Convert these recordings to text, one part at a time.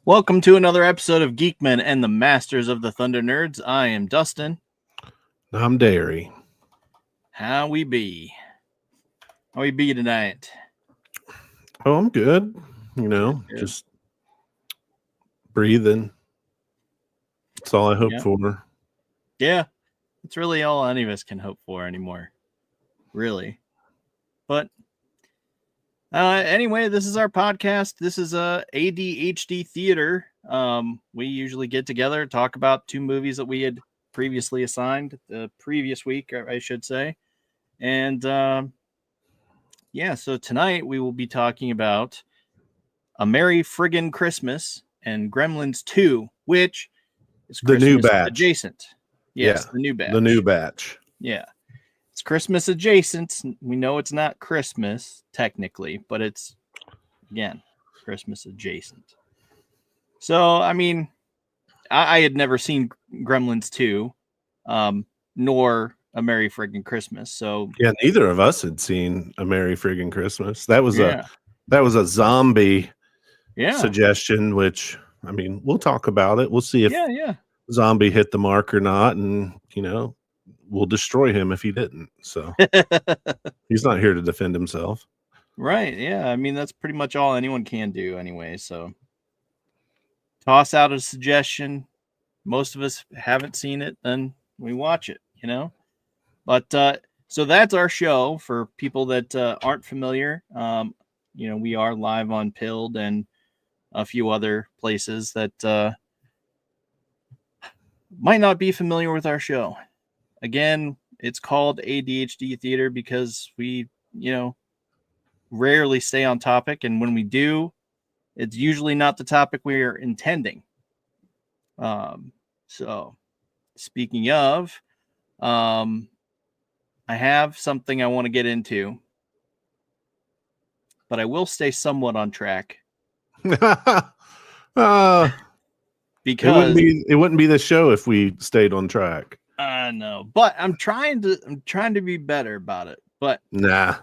Welcome to another episode of Geek-Men and the Masters of the Thunder Nerds. I am Dustin. I'm Derry. How we be? How we be tonight? Oh, I'm good. Good. Just breathing. That's all I hope for. Yeah, it's really all any of us can hope for anymore. Really. But anyway, this is our podcast. This is ADHD Theater. We usually get together, talk about two movies that we had previously assigned the previous week, I should say. And so tonight we will be talking about A Merry Friggin' Christmas and Gremlins 2, which is The Christmas new batch. adjacent. Yes, Yeah, the new batch. The new batch. Yeah. It's Christmas adjacent. We know it's not Christmas technically, but it's, again, Christmas adjacent. So, I mean, I had never seen Gremlins 2, nor A Merry Friggin' Christmas. So Yeah, neither of us had seen A Merry Friggin' Christmas. That was yeah. a zombie Yeah. suggestion, which I mean, we'll talk about it. We'll see if zombie hit the mark or not, and we'll destroy him if he didn't. So he's not here to defend himself. Right. Yeah. I mean, that's pretty much all anyone can do anyway. So toss out a suggestion. Most of us haven't seen it, then we watch it, But so that's our show for people that aren't familiar. We are live on Pilled and a few other places that might not be familiar with our show. Again, it's called ADHD Theater because we, rarely stay on topic. And when we do, it's usually not the topic we are intending. So speaking of, I have something I want to get into, but I will stay somewhat on track. Because it wouldn't be the show if we stayed on track. I know, but I'm trying to be better about it. But nah.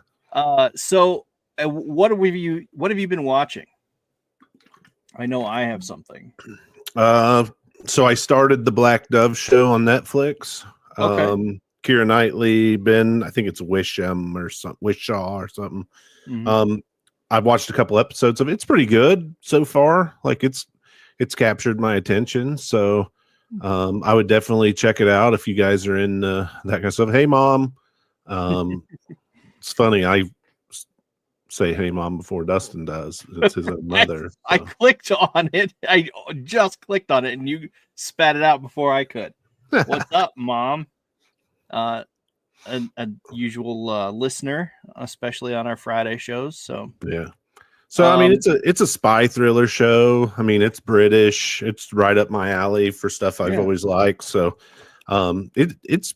So what have you been watching? I know I have something. So I started the Black Dove show on Netflix. Okay. Keira Knightley, I think it's Wishaw or something. Mm-hmm. I've watched a couple episodes of it. It's pretty good so far. Like it's captured my attention. So I would definitely check it out if you guys are in that kind of stuff. Hey, Mom. It's funny. I say hey, Mom before Dustin does. It's his own mother. So. I clicked on it. I just clicked on it and you spat it out before I could. What's up, Mom? A usual listener, especially on our Friday shows. So yeah. So I mean, it's a spy thriller show. I mean, it's British. It's right up my alley for stuff I've always liked. So it's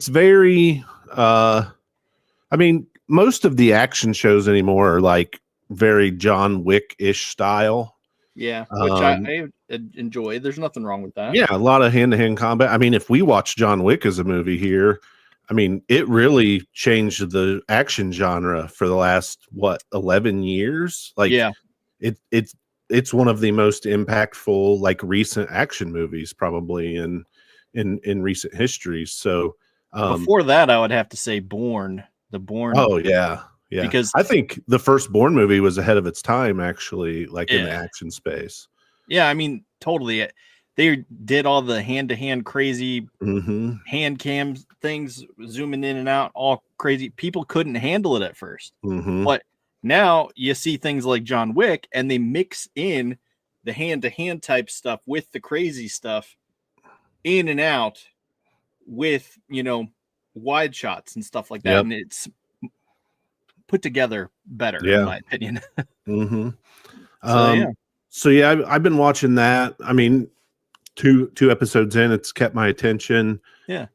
very. I mean, most of the action shows anymore are like very John Wick-ish style. Yeah, which I enjoy. There's nothing wrong with that. Yeah, a lot of hand-to-hand combat. I mean, if we watch John Wick as a movie here, I mean, it really changed the action genre for the last 11 years. Like, yeah, it's one of the most impactful like recent action movies probably in recent history. So before that, I would have to say Bourne. The Bourne. Oh yeah. Yeah, because I think the first Bourne movie was ahead of its time, actually, like in the action space. Yeah, I mean, totally. They did all the hand-to-hand crazy hand cam things, zooming in and out, all crazy. People couldn't handle it at first. But now you see things like John Wick, and they mix in the hand-to-hand type stuff with the crazy stuff in and out with, wide shots and stuff like that. And it's put together better, in my opinion. So I've been watching that. I mean, two episodes in, it's kept my attention. Yeah.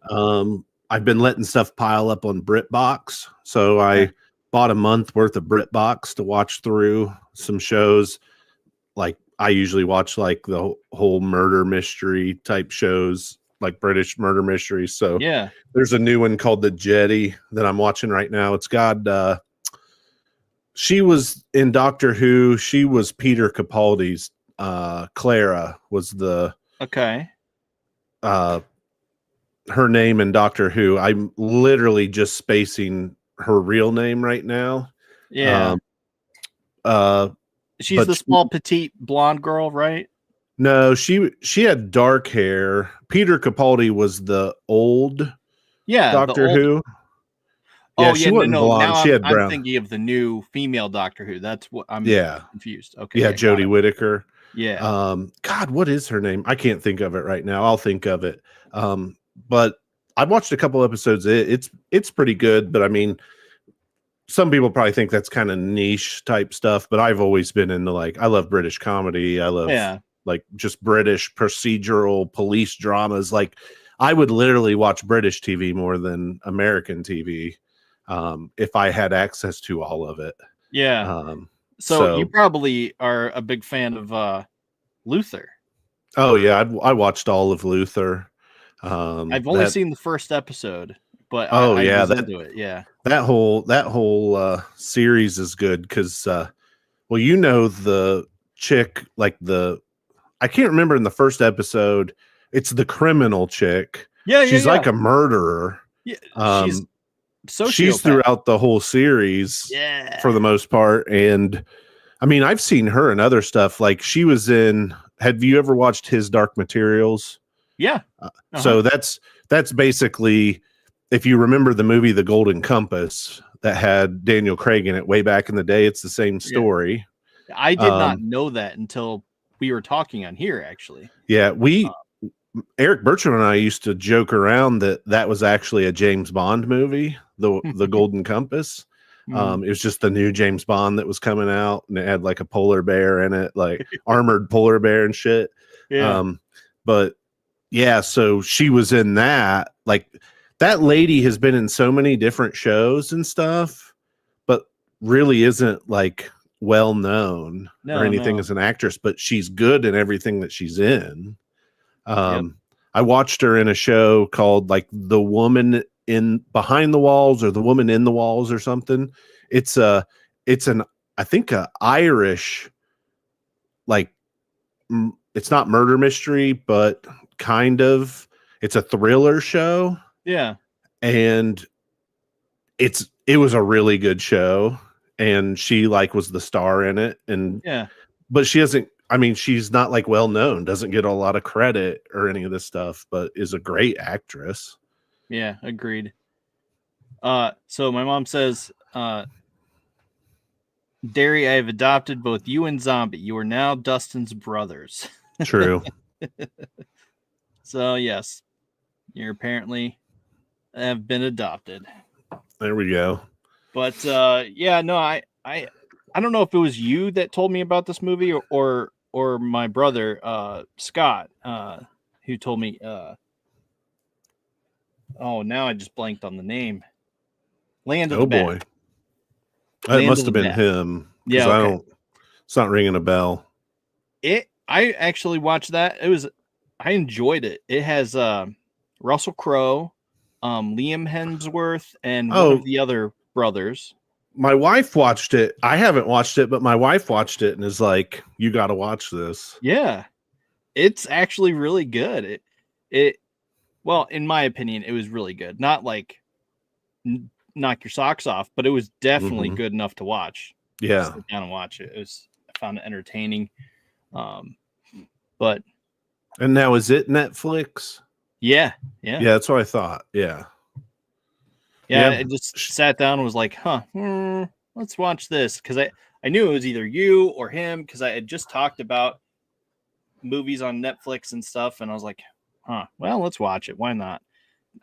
I've been letting stuff pile up on BritBox. So I bought a month worth of BritBox to watch through some shows. Like I usually watch like the whole murder mystery type shows, like British murder mysteries. So there's a new one called The Jetty that I'm watching right now. It's got she was in Doctor Who. She was Peter Capaldi's Clara was the okay. Her name in Doctor Who. I'm literally just spacing her real name right now. Yeah. She's the small, petite, blonde girl, right? No, she had dark hair. Peter Capaldi was the old Doctor Who. Yeah, she wasn't blonde. Now she had I'm brown. thinking of the new female Doctor Who. That's what I'm confused. Okay. Yeah, Jodie Whittaker. Yeah. God, what is her name? I can't think of it right now. I'll think of it. But I've watched a couple episodes. It's pretty good, but I mean, some people probably think that's kind of niche type stuff, but I've always been into I love British comedy. I love like just British procedural police dramas. Like I would literally watch British TV more than American TV if I had access to all of it. Yeah. So you probably are a big fan of Luther. Oh yeah, I watched all of Luther. I've only seen the first episode, but I was into it. Yeah. That whole series is good because well, you know the chick, I can't remember in the first episode, it's the criminal chick. Yeah, she's like a murderer. Yeah, she's throughout the whole series for the most part. And I mean, I've seen her in other stuff. Like she was in, have you ever watched His Dark Materials? Yeah. So that's basically, if you remember the movie The Golden Compass that had Daniel Craig in it way back in the day, it's the same story. Yeah. I did not know that until we were talking on here, actually. Yeah, Eric Bertram and I used to joke around that was actually a James Bond movie, the Golden Compass. It was just the new James Bond that was coming out, and it had like a polar bear in it, like armored polar bear and shit. Yeah. But yeah, so she was in that. Like that lady has been in so many different shows and stuff, but really isn't like well known or anything as an actress, but she's good in everything that she's in. I watched her in a show called like The Woman in Behind the Walls or The Woman in the Walls or something. It's I think a Irish, like it's not murder mystery, but kind of, it's a thriller show. Yeah. And it was a really good show, and she was the star in it. And but she doesn't, I mean, she's not like well known, doesn't get a lot of credit or any of this stuff, but is a great actress. Yeah, agreed. So my mom says, Derry, I have adopted both you and Zombie. You are now Dustin's brothers. True. So yes, you're apparently have been adopted. There we go. But yeah, no, I don't know if it was you that told me about this movie or my brother Scott who told me oh, now I just blanked on the name. Land of the Bat. Boy. It must have been him. Yeah, okay. It's not ringing a bell. I actually watched that. I enjoyed it. It has Russell Crowe, Liam Hemsworth, and one of the other brothers. My wife watched it. I haven't watched it, but my wife watched it and is like, "You got to watch this." Yeah, it's actually really good. Well, in my opinion, it was really good. Not like knock your socks off, but it was definitely good enough to watch. Yeah, sit down and watch it. I found it entertaining. But and now is it Netflix? Yeah, that's what I thought. Yeah. I just sat down and was like, let's watch this, because I knew it was either you or him, because I had just talked about movies on Netflix and stuff, and I was like, well, let's watch it. Why not?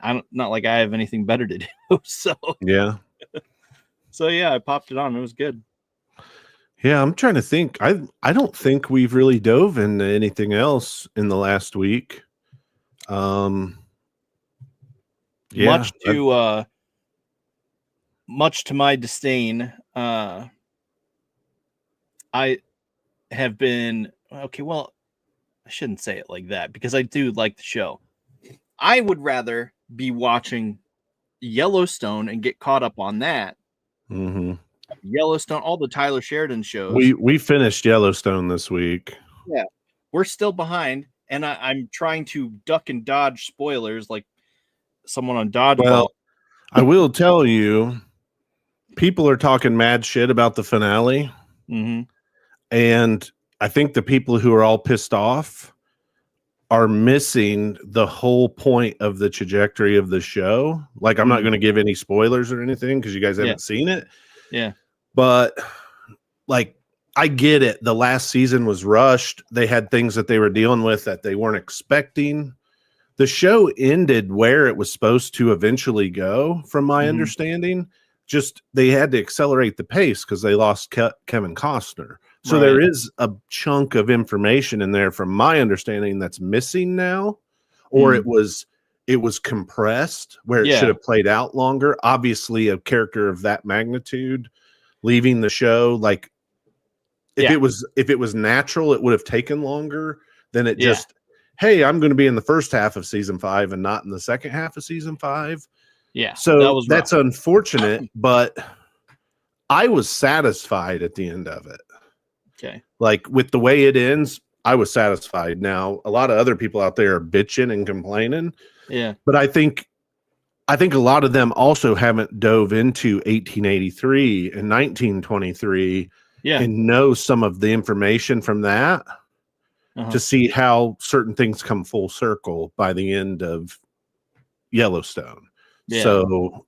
Not like I have anything better to do. So yeah. So yeah, I popped it on. It was good. Yeah, I'm trying to think. I don't think we've really dove into anything else in the last week. Much to my disdain, I have been okay. Well, I shouldn't say it like that, because I do like the show. I would rather be watching Yellowstone and get caught up on that. Yellowstone, all the Tyler Sheridan shows. We finished Yellowstone this week. Yeah, we're still behind, and I'm trying to duck and dodge spoilers like someone on Dodgeball. Well, I will tell you, people are talking mad shit about the finale. Mm-hmm. And I think the people who are all pissed off are missing the whole point of the trajectory of the show. Like, I'm not going to give any spoilers or anything because you guys haven't seen it. Yeah. But, like, I get it. The last season was rushed. They had things that they were dealing with that they weren't expecting. The show ended where it was supposed to eventually go, from my understanding. Just they had to accelerate the pace because they lost Kevin Costner. So there is a chunk of information in there, from my understanding, that's missing now, or it was compressed where it should have played out longer. Obviously, a character of that magnitude leaving the show, like if it was natural, it would have taken longer than it just, hey, I'm going to be in the first half of season 5 and not in the second half of season 5. Yeah. So that's unfortunate, but I was satisfied at the end of it. Okay. Like, with the way it ends, I was satisfied. Now, a lot of other people out there are bitching and complaining. Yeah. But I think a lot of them also haven't dove into 1883 and 1923 and know some of the information from that to see how certain things come full circle by the end of Yellowstone. Yeah. So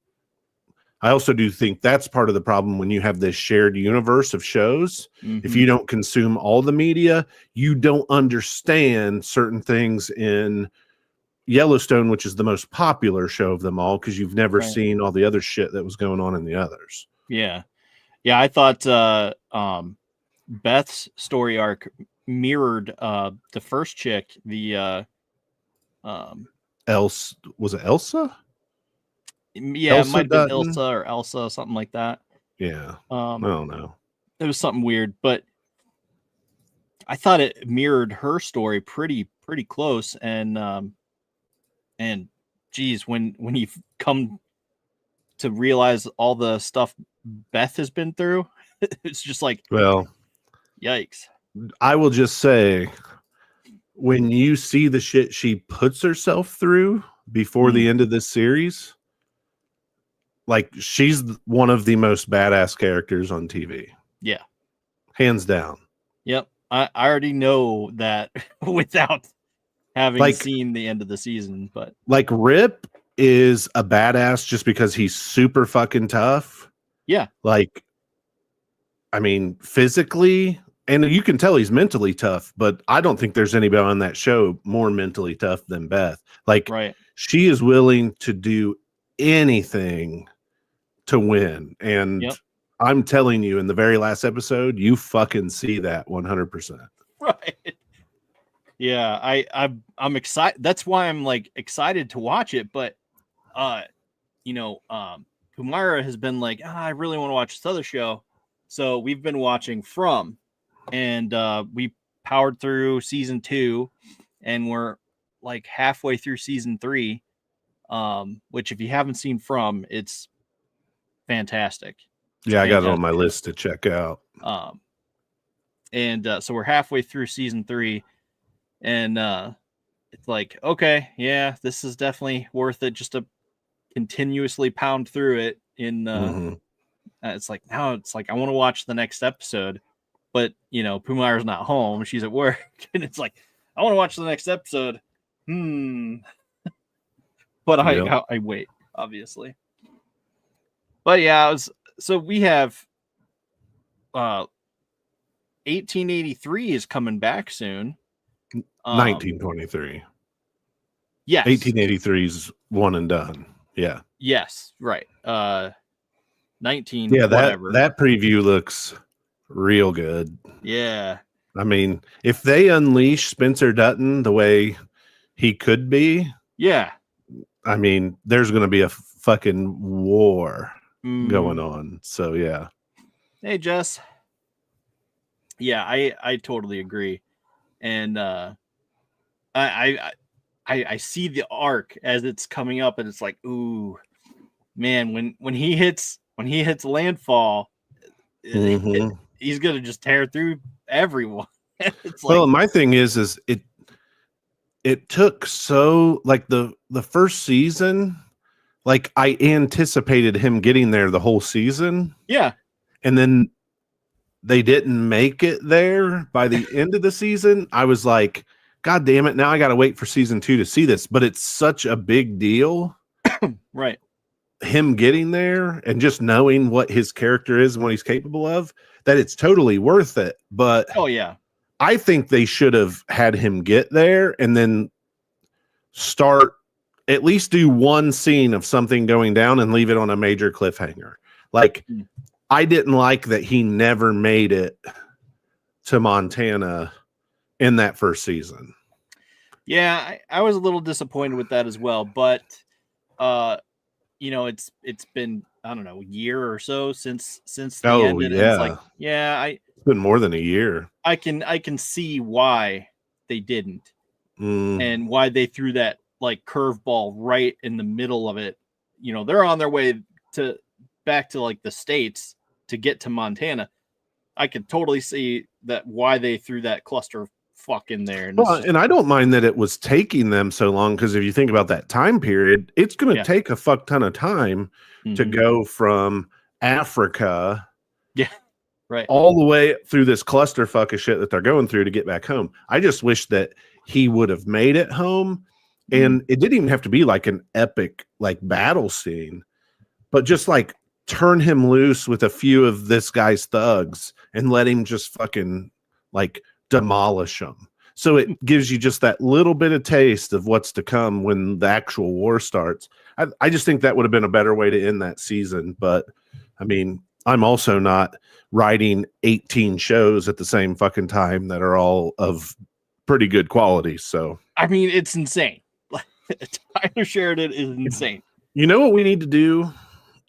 I also do think that's part of the problem when you have this shared universe of shows. If you don't consume all the media, you don't understand certain things in Yellowstone, which is the most popular show of them all, because you've never seen all the other shit that was going on in the others. Yeah. Yeah, I thought Beth's story arc mirrored the first chick, the was it Elsa? Yeah, Elsa, it might have been Ilsa or Elsa, something like that. Yeah. I don't know. It was something weird, but I thought it mirrored her story pretty close. And geez, when you come to realize all the stuff Beth has been through, it's just like, well, yikes. I will just say, when you see the shit she puts herself through before the end of this series, like, she's one of the most badass characters on TV. Yeah. Hands down. Yep. I already know that without having seen the end of the season, but like, Rip is a badass just because he's super fucking tough. Yeah. Like, I mean, physically, and you can tell he's mentally tough, but I don't think there's anybody on that show more mentally tough than Beth. Like, she is willing to do anything to win. And I'm telling you, in the very last episode, you fucking see that 100%. Right. Yeah, I'm excited. That's why I'm like excited to watch it. But Kumara has been like, I really want to watch this other show. So we've been watching From, and we powered through season 2, and we're like halfway through season 3. Which, if you haven't seen From, it's fantastic. Yeah, I got it on my list to check out. So we're halfway through season 3, and it's like, okay, yeah, this is definitely worth it just to continuously pound through it. It's like, now it's like I want to watch the next episode, but Pumar's not home, she's at work, and it's like, I want to watch the next episode. But I wait, obviously. But yeah, so we have 1883 is coming back soon. 1923. Yes. 1883 is one and done. Yeah. Yes, right. 19. Yeah, whatever. that preview looks real good. Yeah. I mean, if they unleash Spencer Dutton the way he could be, I mean, there's going to be a fucking war going on. So yeah. Hey, Jess. Yeah, I totally agree, and I see the arc as it's coming up, and it's like, ooh, man, when he hits landfall, he's gonna just tear through everyone. It's Well, like, my thing is it took so like the first season, like I anticipated him getting there the whole season. yeah. And then they didn't make it there by the end of the season. I was like, God damn it, now I gotta wait for season 2 to see this. But it's such a big deal. Right. Him getting there and just knowing what his character is and what he's capable of, that it's totally worth it. But Oh yeah. I think they should have had him get there and then start at least do one scene of something going down and leave it on a major cliffhanger. Like, I didn't like that he never made it to Montana in that first season. Yeah, I was a little disappointed with that as well, but you know, it's been, I don't know, a year or so since they ended, and it's like, yeah, it's been more than a year. I can see why they didn't, and why they threw that like curveball right in the middle of it. You know, they're on their way back to like the States to get to Montana. I could totally see that why they threw that cluster fuck in there. And, and I don't mind that it was taking them so long, because if you think about that time period, it's going to take a fuck ton of time to go from Africa, right, all the way through this clusterfuck of shit that they're going through to get back home. I just wish that he would have made it home, and it didn't even have to be like an epic like battle scene, but just like turn him loose with a few of this guy's thugs and let him just fucking like demolish them. So it gives you just that little bit of taste of what's to come when the actual war starts. I just think that would have been a better way to end that season. But I mean, I'm also not writing 18 shows at the same fucking time that are all of pretty good quality. So I mean, it's insane. Tyler Sheridan is insane. You know what we need to do?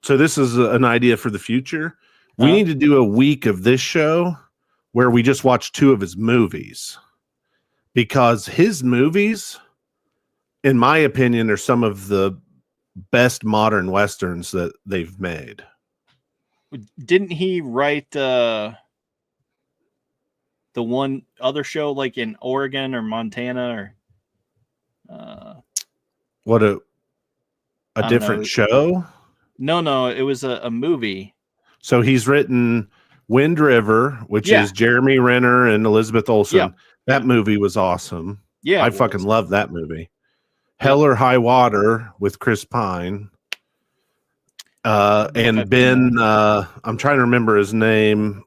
So this is an idea for the future. We need to do a week of this show where we just watch 2 of his movies, because his movies, in my opinion, are some of the best modern Westerns that they've made. Didn't he write the one other show like in Oregon or Montana or what a different show? No, it was a movie. So he's written Wind River, which is Jeremy Renner and Elizabeth Olsen. That movie was awesome. Yeah, I fucking love that movie. Hell or High Water with Chris Pine. And Ben, I'm trying to remember his name.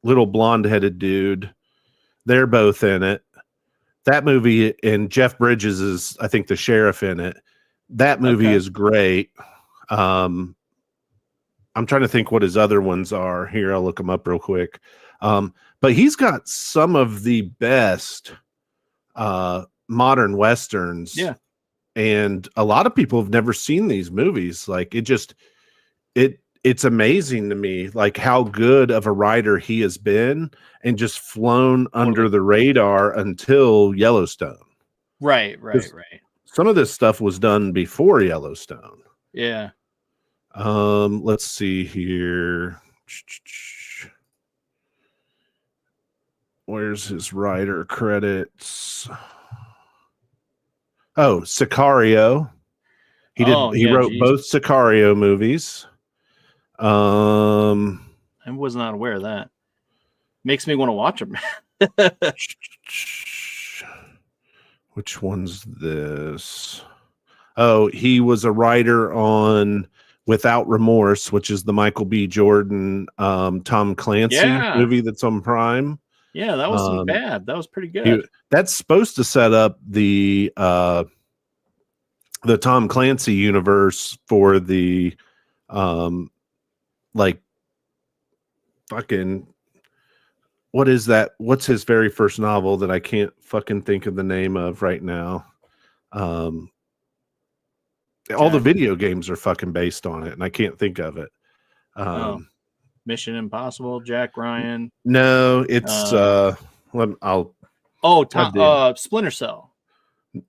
Little blonde-headed dude. They're both in it. That movie, and Jeff Bridges is, I think, the sheriff in it. That movie is great. I'm trying to think what his other ones are. Here, I'll look them up real quick. But he's got some of the best modern Westerns. Yeah. And a lot of people have never seen these movies. Like, it's amazing to me, like, how good of a writer he has been and just flown under the radar until Yellowstone. Right. Some of this stuff was done before Yellowstone. Yeah. Let's see here. Where's his writer credits? Oh, Sicario. He wrote both Sicario movies. I was not aware of that. Makes me want to watch them. Which one's this? Oh, he was a writer on Without Remorse, which is the Michael B. Jordan, Tom Clancy movie that's on Prime. Yeah, that wasn't bad. That was pretty good. That's supposed to set up the Tom Clancy universe for the like fucking, what is that? What's his very first novel that I can't fucking think of the name of right now? All the video games are fucking based on it, and I can't think of it. Mission Impossible, Jack Ryan. No, it's Splinter Cell.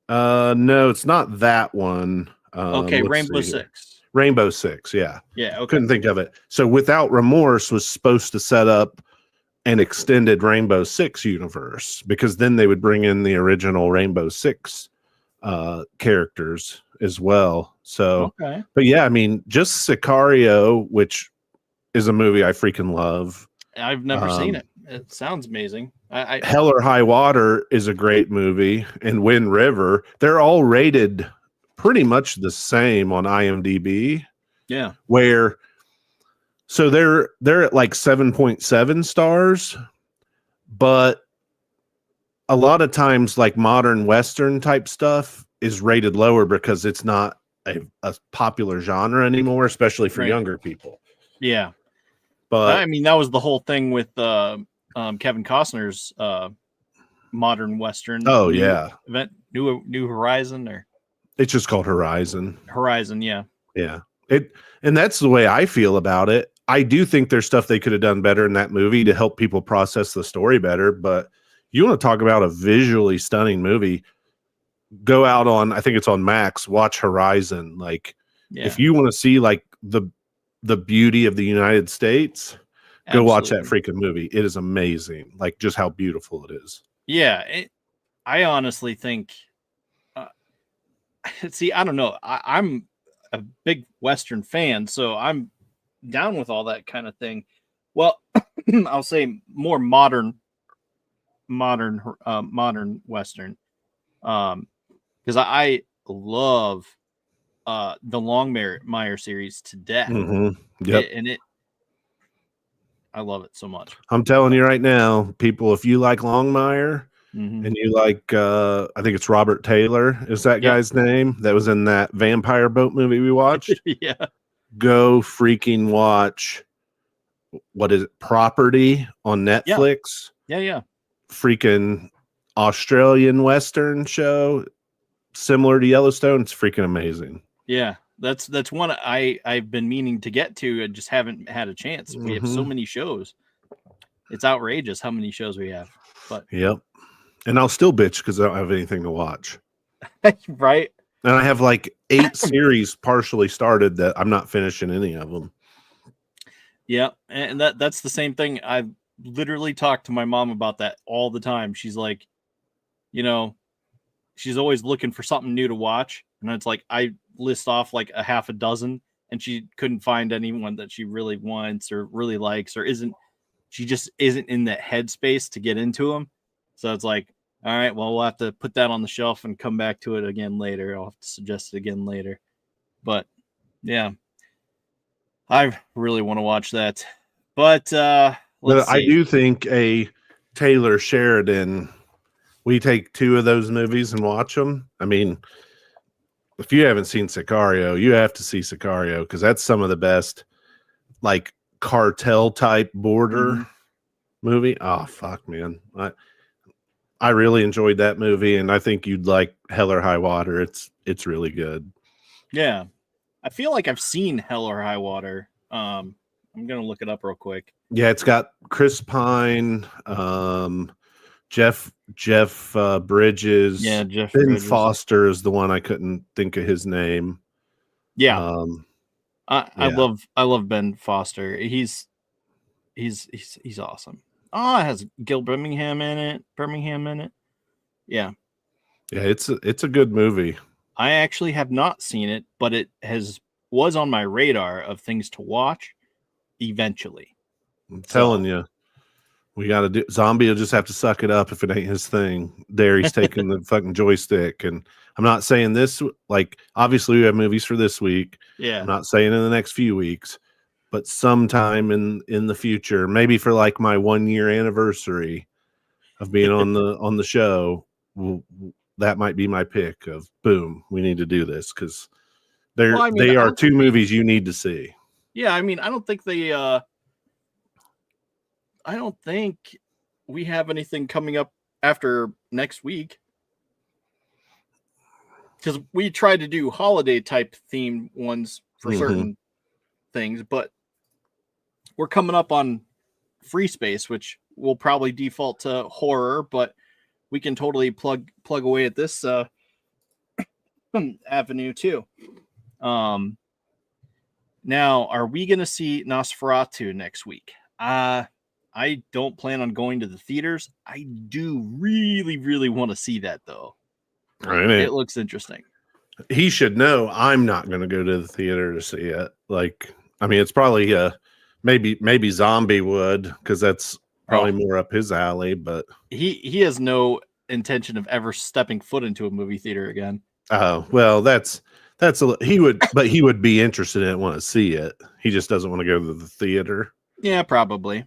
No, it's not that one. Rainbow Six. Rainbow Six, yeah. Yeah, okay. Couldn't think of it. So Without Remorse was supposed to set up an extended Rainbow Six universe, because then they would bring in the original Rainbow Six characters as well. So, okay. But yeah, I mean, just Sicario, which is a movie I freaking love. I've never seen it. It sounds amazing. Hell or High Water is a great movie, and Wind River. They're all rated pretty much the same on IMDb. Yeah. So they're at like 7.7 stars, but a lot of times like modern Western type stuff is rated lower because it's not a popular genre anymore, especially for younger people. Yeah. But I mean, that was the whole thing with Kevin Costner's modern Western. Event, New Horizon, or it's just called Horizon. Yeah. Yeah. And that's the way I feel about it. I do think there's stuff they could have done better in that movie to help people process the story better. But you want to talk about a visually stunning movie, go out on, I think it's on Max, watch Horizon. Like, if you want to see like the beauty of the United States, go watch that freaking movie. It is amazing. Like, just how beautiful it is. Yeah. I honestly think, see, I don't know. I'm a big Western fan, so I'm down with all that kind of thing. Well, I'll say more modern Western, because I love the Longmire series to death. I love it so much. I'm telling you right now, people, if you like Longmire and you like, I think it's Robert Taylor is that guy's name that was in that vampire boat movie we watched. Yeah. Go freaking watch, what is it, Property on Netflix. Yeah. Freaking Australian Western show similar to Yellowstone. It's freaking amazing. Yeah, that's one I've been meaning to get to and just haven't had a chance. We have so many shows. It's outrageous how many shows we have. But yep. And I'll still bitch because I don't have anything to watch. Right. And I have like 8 series partially started that I'm not finishing any of them. Yeah, and that's the same thing. I've literally talked to my mom about that all the time. She's like, she's always looking for something new to watch. And it's like, I list off like a half a dozen and she couldn't find anyone that she really wants or really likes, or she just isn't in that headspace to get into them. So it's like, all right, well, we'll have to put that on the shelf and come back to it again later. I'll have to suggest it again later. But yeah, I really want to watch that. But I do think a Taylor Sheridan, we take 2 of those movies and watch them. I mean, if you haven't seen Sicario, you have to see Sicario, because that's some of the best like cartel type border movie. Oh fuck, man. I really enjoyed that movie, and I think you'd like Hell or High Water. It's really good. Yeah. I feel like I've seen Hell or High Water. I'm gonna look it up real quick. Yeah, it's got Chris Pine, Jeff Bridges. Yeah, Jeff Ben Bridges. Foster is the one I couldn't think of his name. Yeah. I love Ben Foster. He's awesome. Oh, it has Gil Birmingham in it. Yeah. Yeah, it's a good movie. I actually have not seen it, but it was on my radar of things to watch eventually. I'm telling you, we got to do. Zombie will just have to suck it up if it ain't his thing. There, he's taking the fucking joystick, and I'm not saying this. Like, obviously, we have movies for this week. Yeah, I'm not saying in the next few weeks, but sometime in the future, maybe for like my 1-year anniversary of being on the show, that might be my pick. Of boom, we need to do this, because they are 2 movies you need to see. Yeah, I mean, I don't think we have anything coming up after next week, because we tried to do holiday type themed ones for certain things, but we're coming up on Free Space, which will probably default to horror, but we can totally plug away at this avenue too. Now, are we going to see Nosferatu next week? I don't plan on going to the theaters. I do really, really want to see that though. It looks interesting. He should know I'm not going to go to the theater to see it. Like, I mean, it's probably maybe Zombie would, because that's probably more up his alley. But he has no intention of ever stepping foot into a movie theater again. Oh, well, he would be interested in it, want to see it. He just doesn't want to go to the theater. Yeah, probably.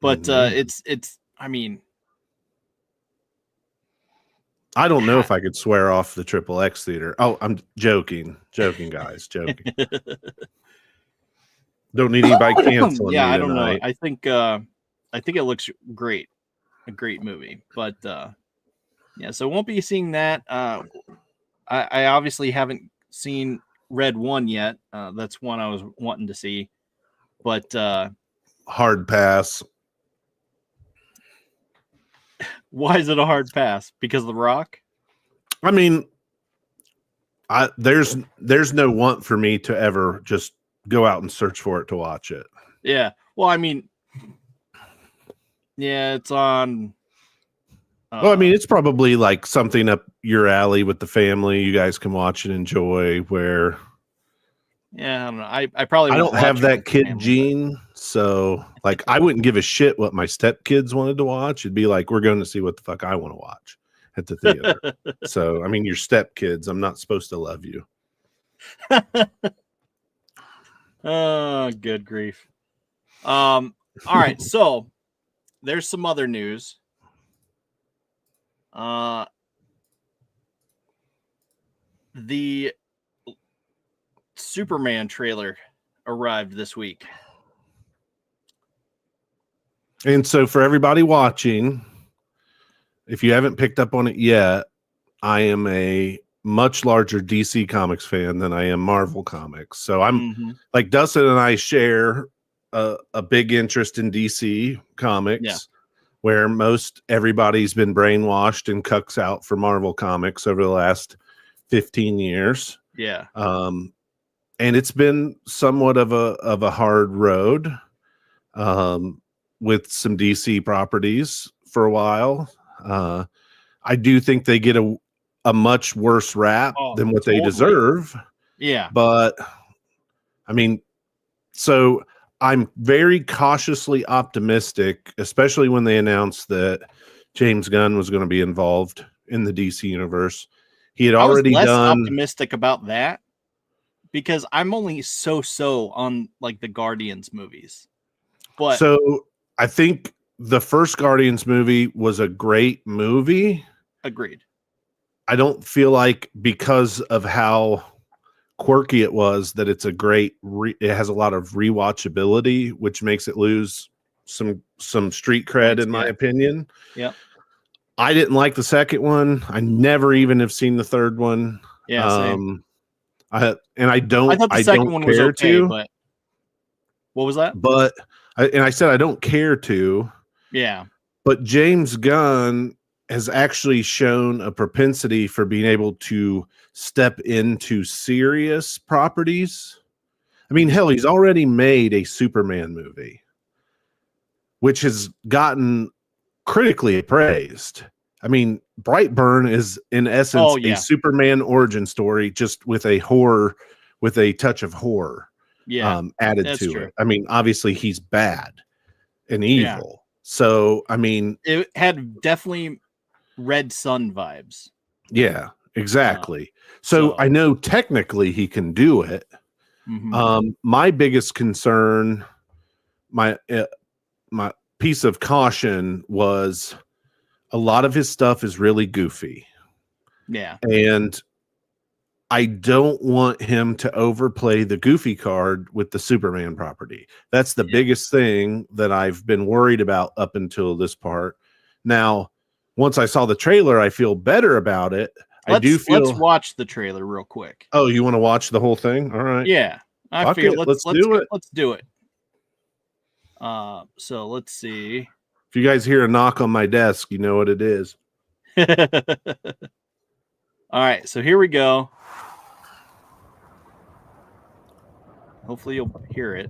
But it's I mean, I don't know if I could swear off the XXX theater. Oh, I'm joking, guys, joking. Don't need anybody canceling. Yeah, I don't know. I think it looks great, a great movie. But yeah, so won't be seeing that. I obviously haven't seen Red 1 yet. That's one I was wanting to see, but hard pass. Why is it a hard pass? Because of The Rock? I mean, there's no want for me to ever just go out and search for it to watch it. Yeah. Well, I mean, yeah, it's on. Well, I mean, it's probably like something up your alley with the family. You guys can watch and enjoy. Where, yeah, I don't know. I probably don't have that kid gene, so like I wouldn't give a shit what my stepkids wanted to watch. It'd be like, we're going to see what the fuck I want to watch at the theater. So, I mean, your stepkids, I'm not supposed to love you. Oh, good grief. All right, so there's some other news. The Superman trailer arrived this week. And so for everybody watching, if you haven't picked up on it yet, I am a much larger DC Comics fan than I am Marvel Comics. So I'm like Dustin and I share a big interest in DC Comics, where most everybody's been brainwashed and cucks out for Marvel Comics over the last 15 years. Yeah. And it's been somewhat of a hard road with some DC properties for a while. I do think they get a much worse rap than what they deserve. Yeah. But I mean, so I'm very cautiously optimistic, especially when they announced that James Gunn was going to be involved in the DC universe. He had already done optimistic about that because I'm only so on like the Guardians movies. But so I think the first Guardians movie was a great movie. Agreed. I don't feel like because of how quirky it was that it's a great it has a lot of rewatchability, which makes it lose some street cred in my opinion. Yeah. I didn't like the second one. I never even have seen the third one. Yeah, same. I thought the second one was okay, but what was that? But I said I don't care to. Yeah. But James Gunn has actually shown a propensity for being able to step into serious properties. I mean, hell, he's already made a Superman movie, which has gotten critically praised. I mean, Brightburn is in essence a Superman origin story, just with a touch of horror added to it. I mean, obviously he's bad and evil. So, I mean, it had definitely Red Sun vibes. Yeah, exactly. So I know technically he can do it. My biggest concern, my piece of caution was a lot of his stuff is really goofy. Yeah. And I don't want him to overplay the goofy card with the Superman property. That's the biggest thing that I've been worried about up until this part. Now, once I saw the trailer, I feel better about it. Let's watch the trailer real quick. Oh, you want to watch the whole thing? All right. Yeah. I feel let's do it. Let's do it. So let's see. If you guys hear a knock on my desk, you know what it is. All right, so here we go. Hopefully you'll hear it.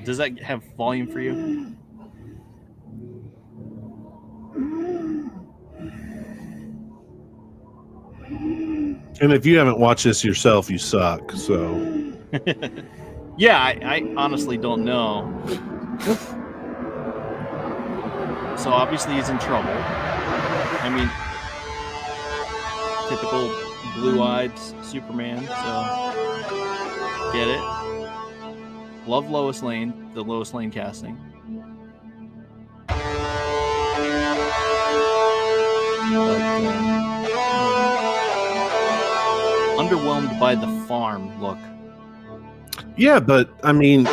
Does that have volume for you? And if you haven't watched this yourself, you suck. So, yeah, I honestly don't know. So obviously he's in trouble. I mean, typical blue-eyed Superman. So get it. Love Lois Lane, the Lois Lane casting. But, underwhelmed by the farm look. Yeah, but I mean,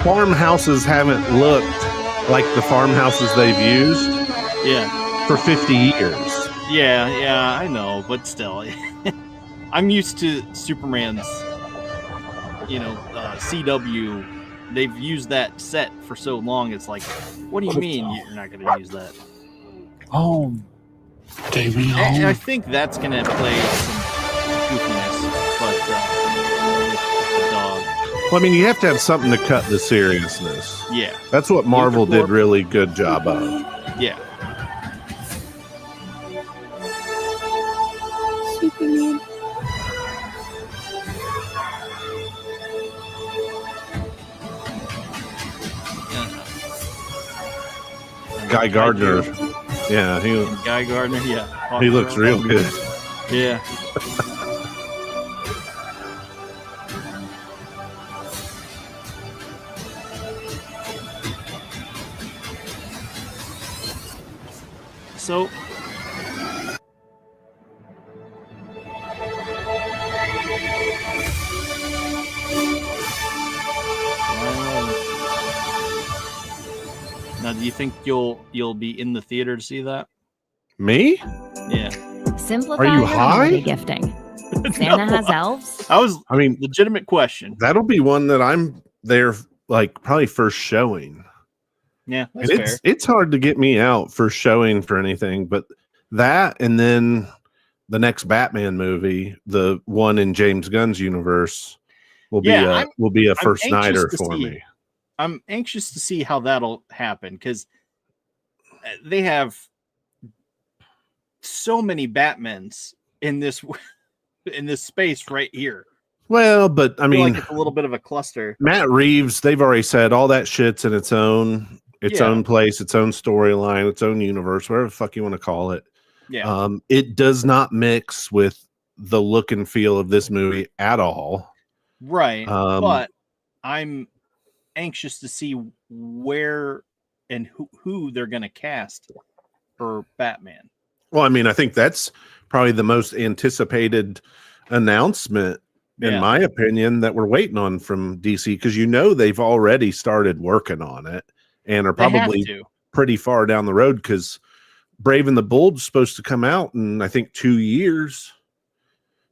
farmhouses haven't looked like the farmhouses they've used for 50 years. Yeah, I know, but still. I'm used to Superman's, CW. They've used that set for so long. It's like, what do you mean you're not going to use that? Take me home. And I think that's going to play some goofiness, but the dog. Well, I mean, you have to have something to cut the seriousness. Yeah. That's what Marvel did really good job of. Yeah. Superman. Guy Gardner. Yeah, Guy Gardner, yeah. He looks real good. Yeah. So now, do you think you'll be in the theater to see that? Me? Yeah. Simplify Are you your high? holiday gifting. Santa No, has elves. I mean, legitimate question. That'll be one that I'm there, like, probably first showing. Yeah, that's And fair. it's hard to get me out for showing for anything, but that and then the next Batman movie, the one in James Gunn's universe, will be a first nighter for me. I'm anxious to see how that'll happen because they have so many Batmans in this space right here. Well, but I mean, like it's a little bit of a cluster. Matt Reeves, they've already said all that shit's in its own place, its own storyline, its own universe, whatever the fuck you want to call it. Yeah. It does not mix with the look and feel of this movie at all. Right. But I'm anxious to see where and who they're going to cast for Batman. Well, I mean, I think that's probably the most anticipated announcement, in my opinion, that we're waiting on from DC, because they've already started working on it and are probably pretty far down the road, because Brave and the Bold is supposed to come out in, I think, 2 years.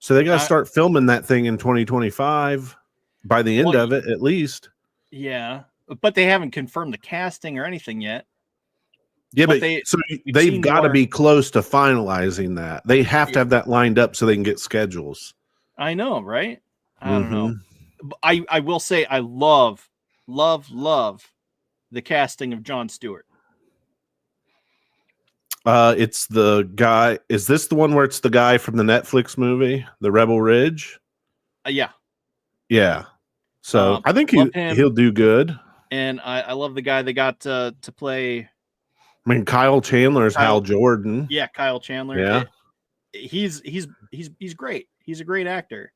So they got to start filming that thing in 2025 by the end of it, at least. Yeah, but they haven't confirmed the casting or anything yet. Yeah, but they've got to be close to finalizing that. They have to have that lined up so they can get schedules. I know, right? I don't know. I will say I love the casting of Jon Stewart. It's the guy. Is this the one where it's the guy from the Netflix movie, The Rebel Ridge? Yeah. Yeah. So I think he'll do good. And I love the guy they got to play. I mean, Kyle Chandler is Hal Jordan. Yeah, Kyle Chandler. Yeah. He's great. He's a great actor.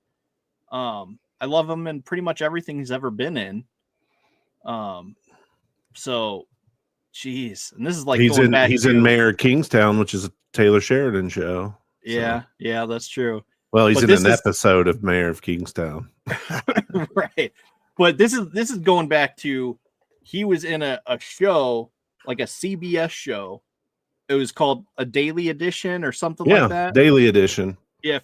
I love him in pretty much everything he's ever been in. So, geez, and this is like he's in Mayor of Kingstown, which is a Taylor Sheridan show. Yeah, yeah, that's true. Well, he's in an episode of Mayor of Kingstown. Right. But this is going back to, he was in a show, like a CBS show. It was called A Daily Edition or something like that. Daily Edition. Yeah,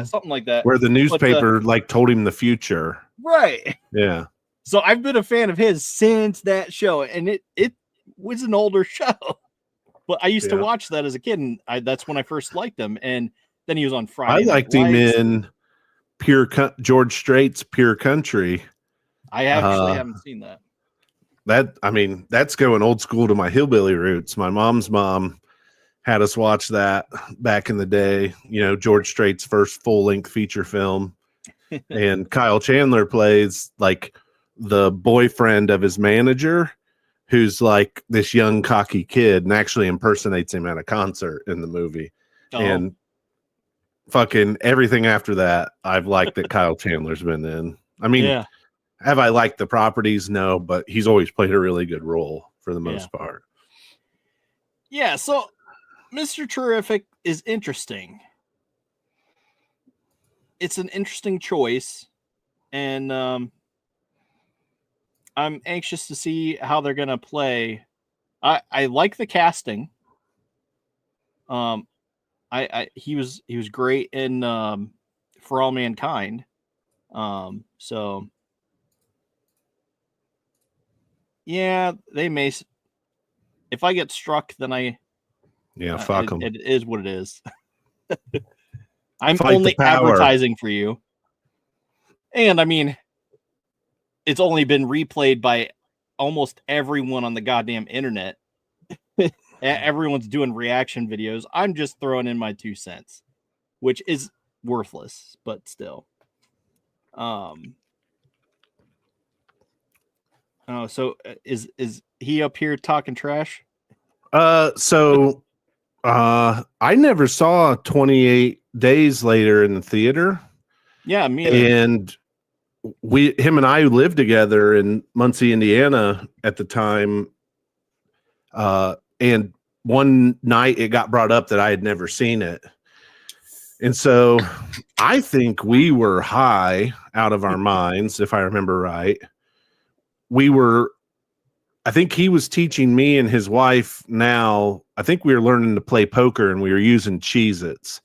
something like that. Where the newspaper told him the future. Right. Yeah. So I've been a fan of his since that show, and it was an older show. But I used to watch that as a kid, and that's when I first liked him. And then he was on Friday. I liked him in George Strait's Pure Country. I actually haven't seen that. that's going old school to my hillbilly roots. My mom's mom had us watch that back in the day, George Strait's first full-length feature film. And Kyle Chandler plays like the boyfriend of his manager, who's like this young cocky kid and actually impersonates him at a concert in the movie. Oh. And fucking everything after that, I've liked that Kyle Chandler's been in. I mean, have I liked the properties? No, but he's always played a really good role for the most part. Yeah, so Mr. Terrific is interesting. It's an interesting choice, and I'm anxious to see how they're going to play. I like the casting. He was great in For All Mankind. So yeah, they may. If I get struck, then fuck them. It is what it is. I'm only advertising for you. And I mean, it's only been replayed by almost everyone on the goddamn internet. Everyone's doing reaction videos. I'm just throwing in my 2 cents, which is worthless, but still. So is he up here talking trash? I never saw 28 Days Later in the theater. Yeah, me and him and I lived together in Muncie, Indiana at the time. And one night it got brought up that I had never seen it. And so I think we were high out of our minds, if I remember right. I think he was teaching me and his wife now. I think we were learning to play poker and we were using Cheez-Its.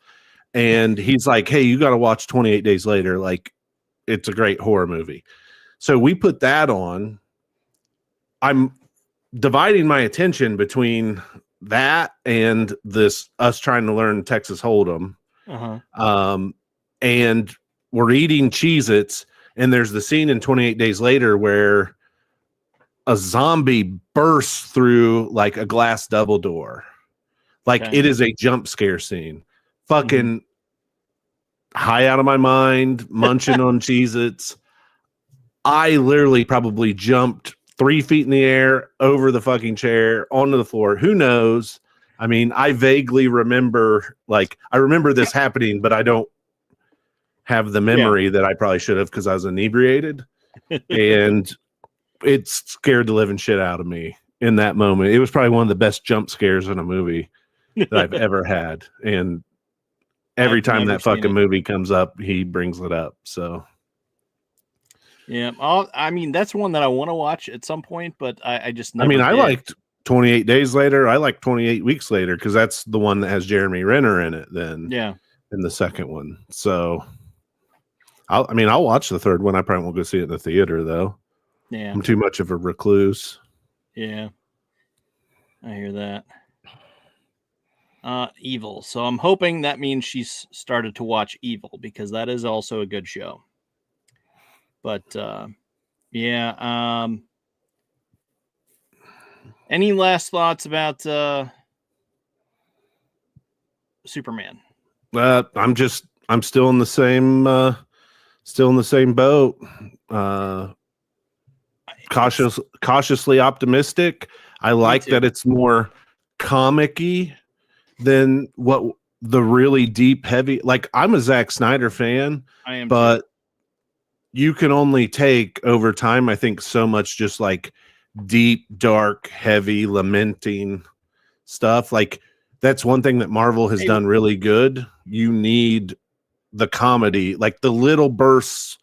And he's like, hey, you got to watch 28 Days Later. Like, it's a great horror movie. So we put that on. I'm dividing my attention between that and us trying to learn Texas Hold'em. And we're eating Cheez-Its. And there's the scene in 28 Days Later where a zombie bursts through like a glass double door. Like it is a jump scare scene. Fucking high out of my mind, munching on Cheez-Its. I literally probably jumped 3 feet in the air, over the fucking chair, onto the floor. Who knows? I mean, I vaguely remember, I remember this happening, but I don't have the memory that I probably should have because I was inebriated. And it scared the living shit out of me in that moment. It was probably one of the best jump scares in a movie that I've ever had. And every time that fucking movie comes up, he brings it up. So, yeah, I mean, that's one that I want to watch at some point, but I just never. I mean, I liked 28 Days Later. I like 28 Weeks Later because that's the one that has Jeremy Renner in it. Then, in the second one. So, I'll watch the third one. I probably won't go see it in the theater though. Yeah, I'm too much of a recluse. Yeah, I hear that. Evil. So I'm hoping that means she's started to watch Evil because that is also a good show. But any last thoughts about Superman? I'm still in the same boat. Cautiously optimistic. I like that it's more comic-y than what the really deep, heavy. Like, I'm a Zack Snyder fan, I am, but you can only take over time, I think, so much just like deep, dark, heavy, lamenting stuff. Like, that's one thing that Marvel has done really good. You need the comedy, like the little bursts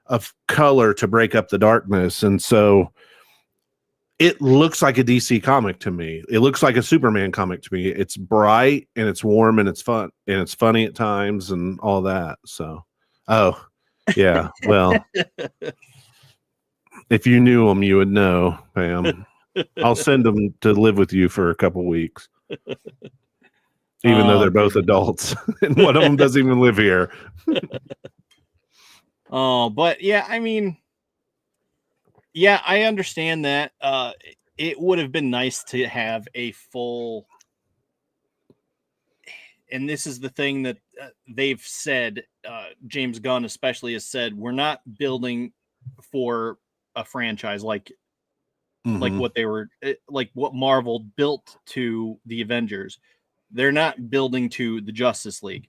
of color to break up the darkness. And so it looks like a DC comic to me. It looks like a Superman comic to me. It's bright and it's warm and it's fun and it's funny at times and all that. So, yeah. Well, if you knew them, you would know, Pam. I'll send them to live with you for a couple weeks, even though they're both adults and one of them doesn't even live here. But yeah, I mean, Yeah, I understand that. It would have been nice to have a full, and this is the thing that they've said, James Gunn especially has said, we're not building for a franchise like what they were, like what Marvel built to the Avengers. They're not building to the Justice League.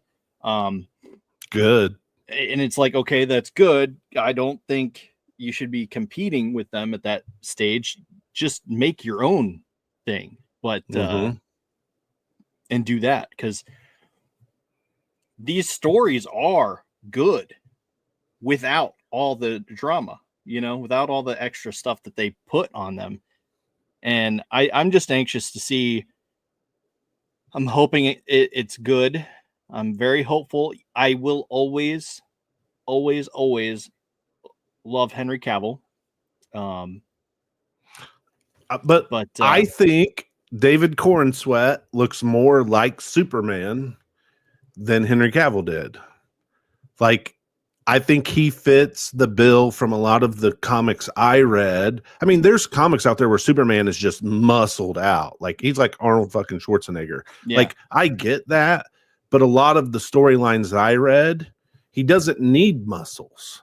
Good. And it's like, okay, that's good. I don't think you should be competing with them at that stage. Just make your own thing, but and do that, because these stories are good without all the drama, without all the extra stuff that they put on them. And I'm just anxious to see. I'm hoping it's good. I'm very hopeful. I will always love Henry Cavill. But I think David Cornsweet looks more like Superman than Henry Cavill did. Like, I think he fits the bill from a lot of the comics I read. I mean, there's comics out there where Superman is just muscled out. Like, he's like Arnold fucking Schwarzenegger. Yeah. Like, I get that. But a lot of the storylines I read, he doesn't need muscles.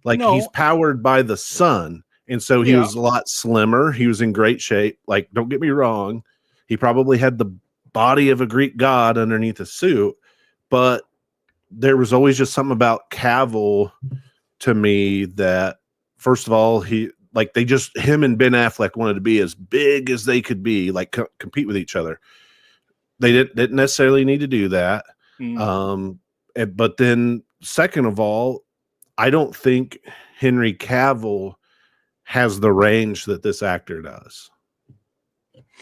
Like, he's powered by the sun. And so he was a lot slimmer. He was in great shape. Like, don't get me wrong. He probably had the body of a Greek god underneath a suit. But there was always just something about Cavill to me that, first of all, him and Ben Affleck wanted to be as big as they could be, like compete with each other. They didn't necessarily need to do that. But then second of all, I don't think Henry Cavill has the range that this actor does.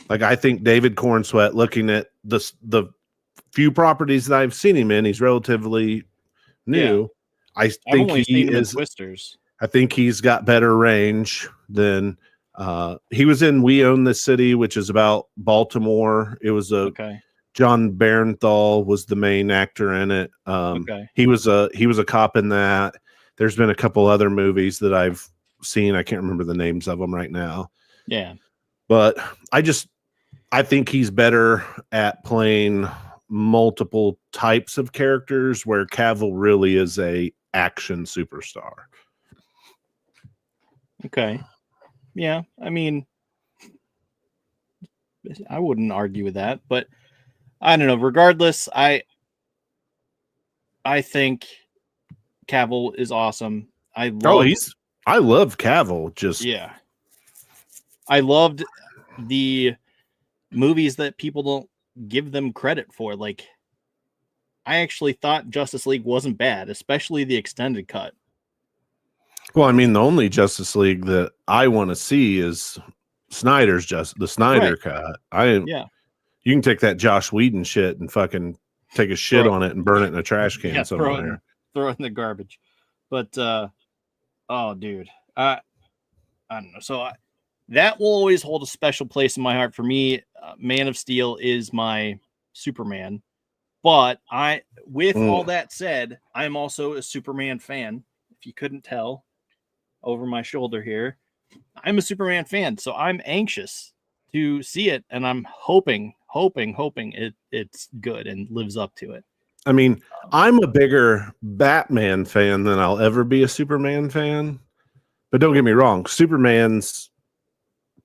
Like, I think David Cornsweet, looking at the few properties that I've seen him in, he's relatively new. Yeah. I think he is Twisters. I think he's got better range than he was in We Own the City, which is about Baltimore. It was John Barenthal was the main actor in it. He was a cop in that. There's been a couple other movies that I've seen. I can't remember the names of them right now. Yeah. But I think he's better at playing multiple types of characters, where Cavill really is a action superstar. Okay. Yeah. I mean, I wouldn't argue with that, but I don't know. Regardless, I think Cavill is awesome. I love Cavill. I loved the movies that people don't give them credit for. Like, I actually thought Justice League wasn't bad, especially the extended cut. Well, I mean, the only Justice League that I want to see is the Snyder cut. You can take that Josh Whedon shit and fucking take a shit on it and burn it in a trash can somewhere. Throw it in the garbage. But oh, dude, I don't know. So that will always hold a special place in my heart for me. Man of Steel is my Superman. But all that said, I'm also a Superman fan. If you couldn't tell over my shoulder here, I'm a Superman fan. So I'm anxious to see it, and I'm hoping it's good and lives up to it. I mean, I'm a bigger Batman fan than I'll ever be a Superman fan. But don't get me wrong, Superman's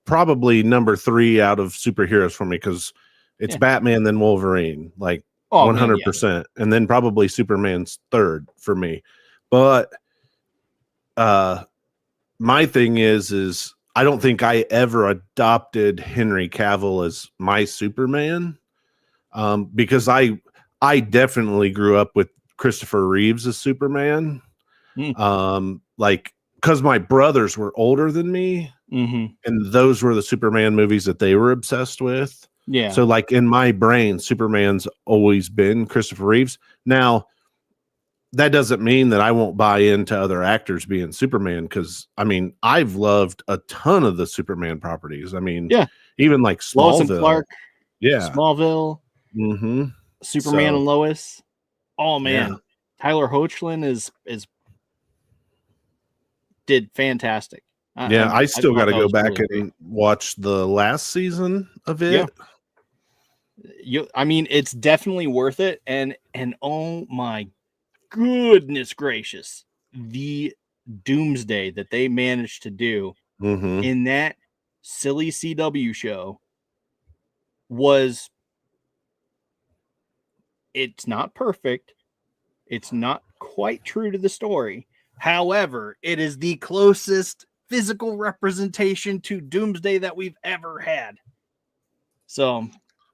probably number 3 out of superheroes for me, because it's Batman, then Wolverine, like 100%. Man, yeah. And then probably Superman's 3rd for me. But my thing is I don't think I ever adopted Henry Cavill as my Superman, because I definitely grew up with Christopher Reeves as Superman. Like, because my brothers were older than me, and those were the Superman movies that they were obsessed with. Yeah. So, like, in my brain, Superman's always been Christopher Reeves. Now, that doesn't mean that I won't buy into other actors being Superman, because, I mean, I've loved a ton of the Superman properties. I mean, even like Smallville. Lois and Clark. Yeah. Smallville. Superman and Lois. Oh, man. Yeah. Tyler Hoechlin did fantastic. I still got to go back really and watch the last season of it. Yeah. I mean, it's definitely worth it. And oh my goodness gracious, the doomsday that they managed to do in that silly CW show was, it's not perfect. It's not quite true to the story. However, it is the closest physical representation to doomsday that we've ever had. So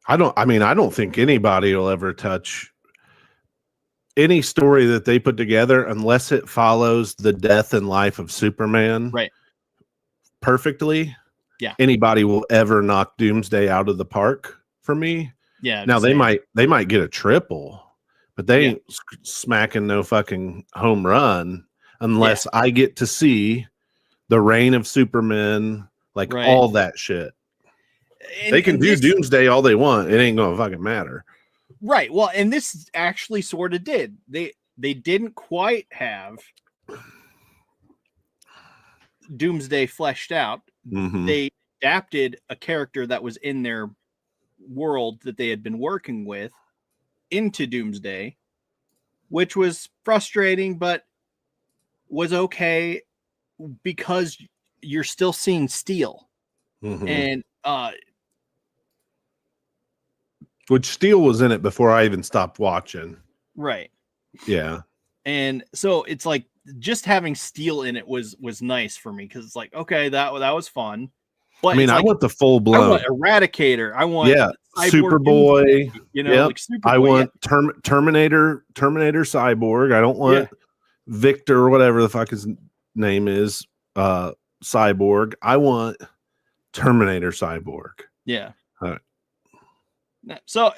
I don't think anybody will ever touch any story that they put together unless it follows the death and life of Superman perfectly. Yeah. Anybody will ever knock Doomsday out of the park for me. Yeah. Now they might get a triple, but they ain't smacking no fucking home run unless I get to see the reign of Superman, like all that shit. They can do Doomsday all they want. It ain't gonna fucking matter. Right. Well, and this actually sort of did. They didn't quite have Doomsday fleshed out. They adapted a character that was in their world that they had been working with into Doomsday, which was frustrating, but was okay because you're still seeing Steel. And which Steel was in it before I even stopped watching. Right. Yeah. And so it's like just having Steel in it was nice for me because it's like, okay, that was fun. But I mean, I want the full blown. I want Eradicator. I want Superboy. Like Superboy. I want Terminator Cyborg. I don't want Victor or whatever the fuck his name is. Cyborg. I want Terminator Cyborg. Yeah. All right. So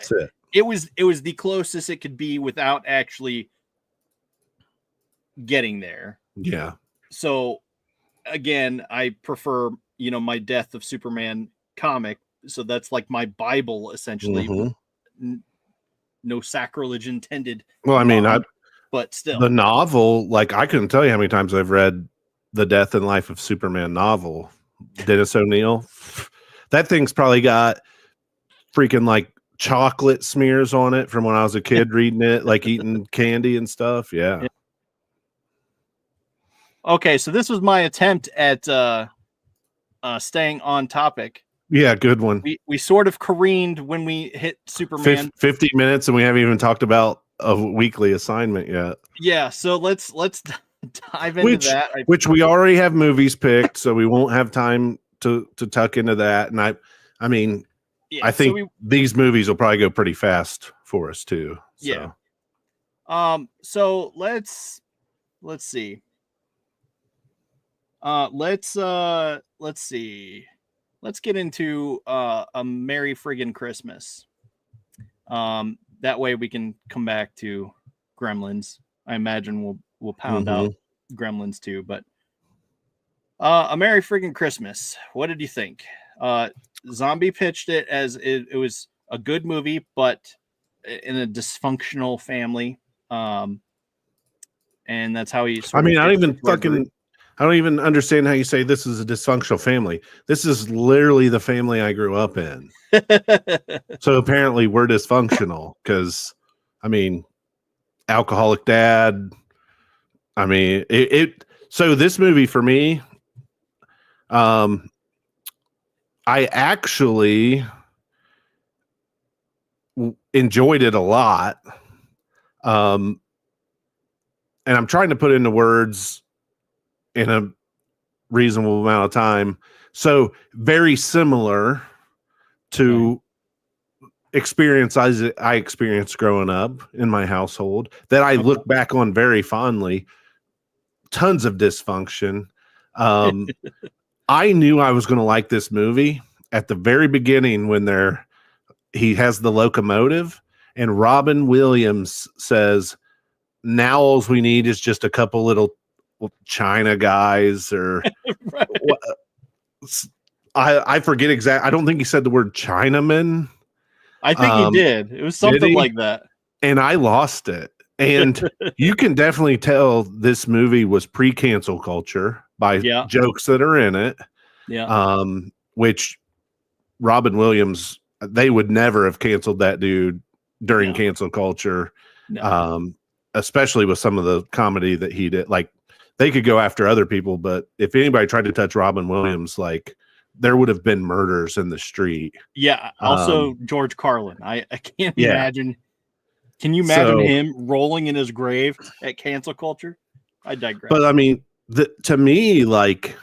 it was the closest it could be without actually getting there. Yeah. So again, I prefer, my Death of Superman comic. So that's like my Bible, essentially. No sacrilege intended. Well, I mean, but still, the novel, like I couldn't tell you how many times I've read the Death and Life of Superman novel. Dennis O'Neil. That thing's probably got freaking like chocolate smears on it from when I was a kid reading it, like eating candy and stuff. Yeah. Okay, so this was my attempt at staying on topic. Yeah, good one. We sort of careened when we hit Superman. 50 minutes, and we haven't even talked about a weekly assignment yet. Yeah, so let's dive into that. Which we already have movies picked, so we won't have time to tuck into that. And I mean, I think these movies will probably go pretty fast for us too. So. Yeah. So let's see. Let's see. Let's get into a Merry Friggin' Christmas. That way we can come back to Gremlins. I imagine we'll pound out Gremlins too, but a Merry Friggin' Christmas. What did you think? Zombie pitched it as it was a good movie, but in a dysfunctional family. And that's how he. I don't even understand how you say this is a dysfunctional family. This is literally the family I grew up in. So apparently we're dysfunctional because, I mean, alcoholic dad. I mean, so this movie for me, I actually enjoyed it a lot. And I'm trying to put into words in a reasonable amount of time. So very similar to experience I experienced growing up in my household that I look back on very fondly. Tons of dysfunction. I knew I was going to like this movie at the very beginning when he has the locomotive and Robin Williams says, now all we need is just a couple little China guys or right. I forget exactly. I don't think he said the word Chinaman. I think he did. It was something like that. And I lost it. And you can definitely tell this movie was pre-cancel culture by jokes that are in it. Yeah. Which Robin Williams, they would never have canceled that dude during cancel culture. No. Especially with some of the comedy that he did. Like, they could go after other people, but if anybody tried to touch Robin Williams, like, there would have been murders in the street. Yeah. Also, George Carlin. I can't imagine. Can you imagine him rolling in his grave at cancel culture? I digress. But I mean, to me, like,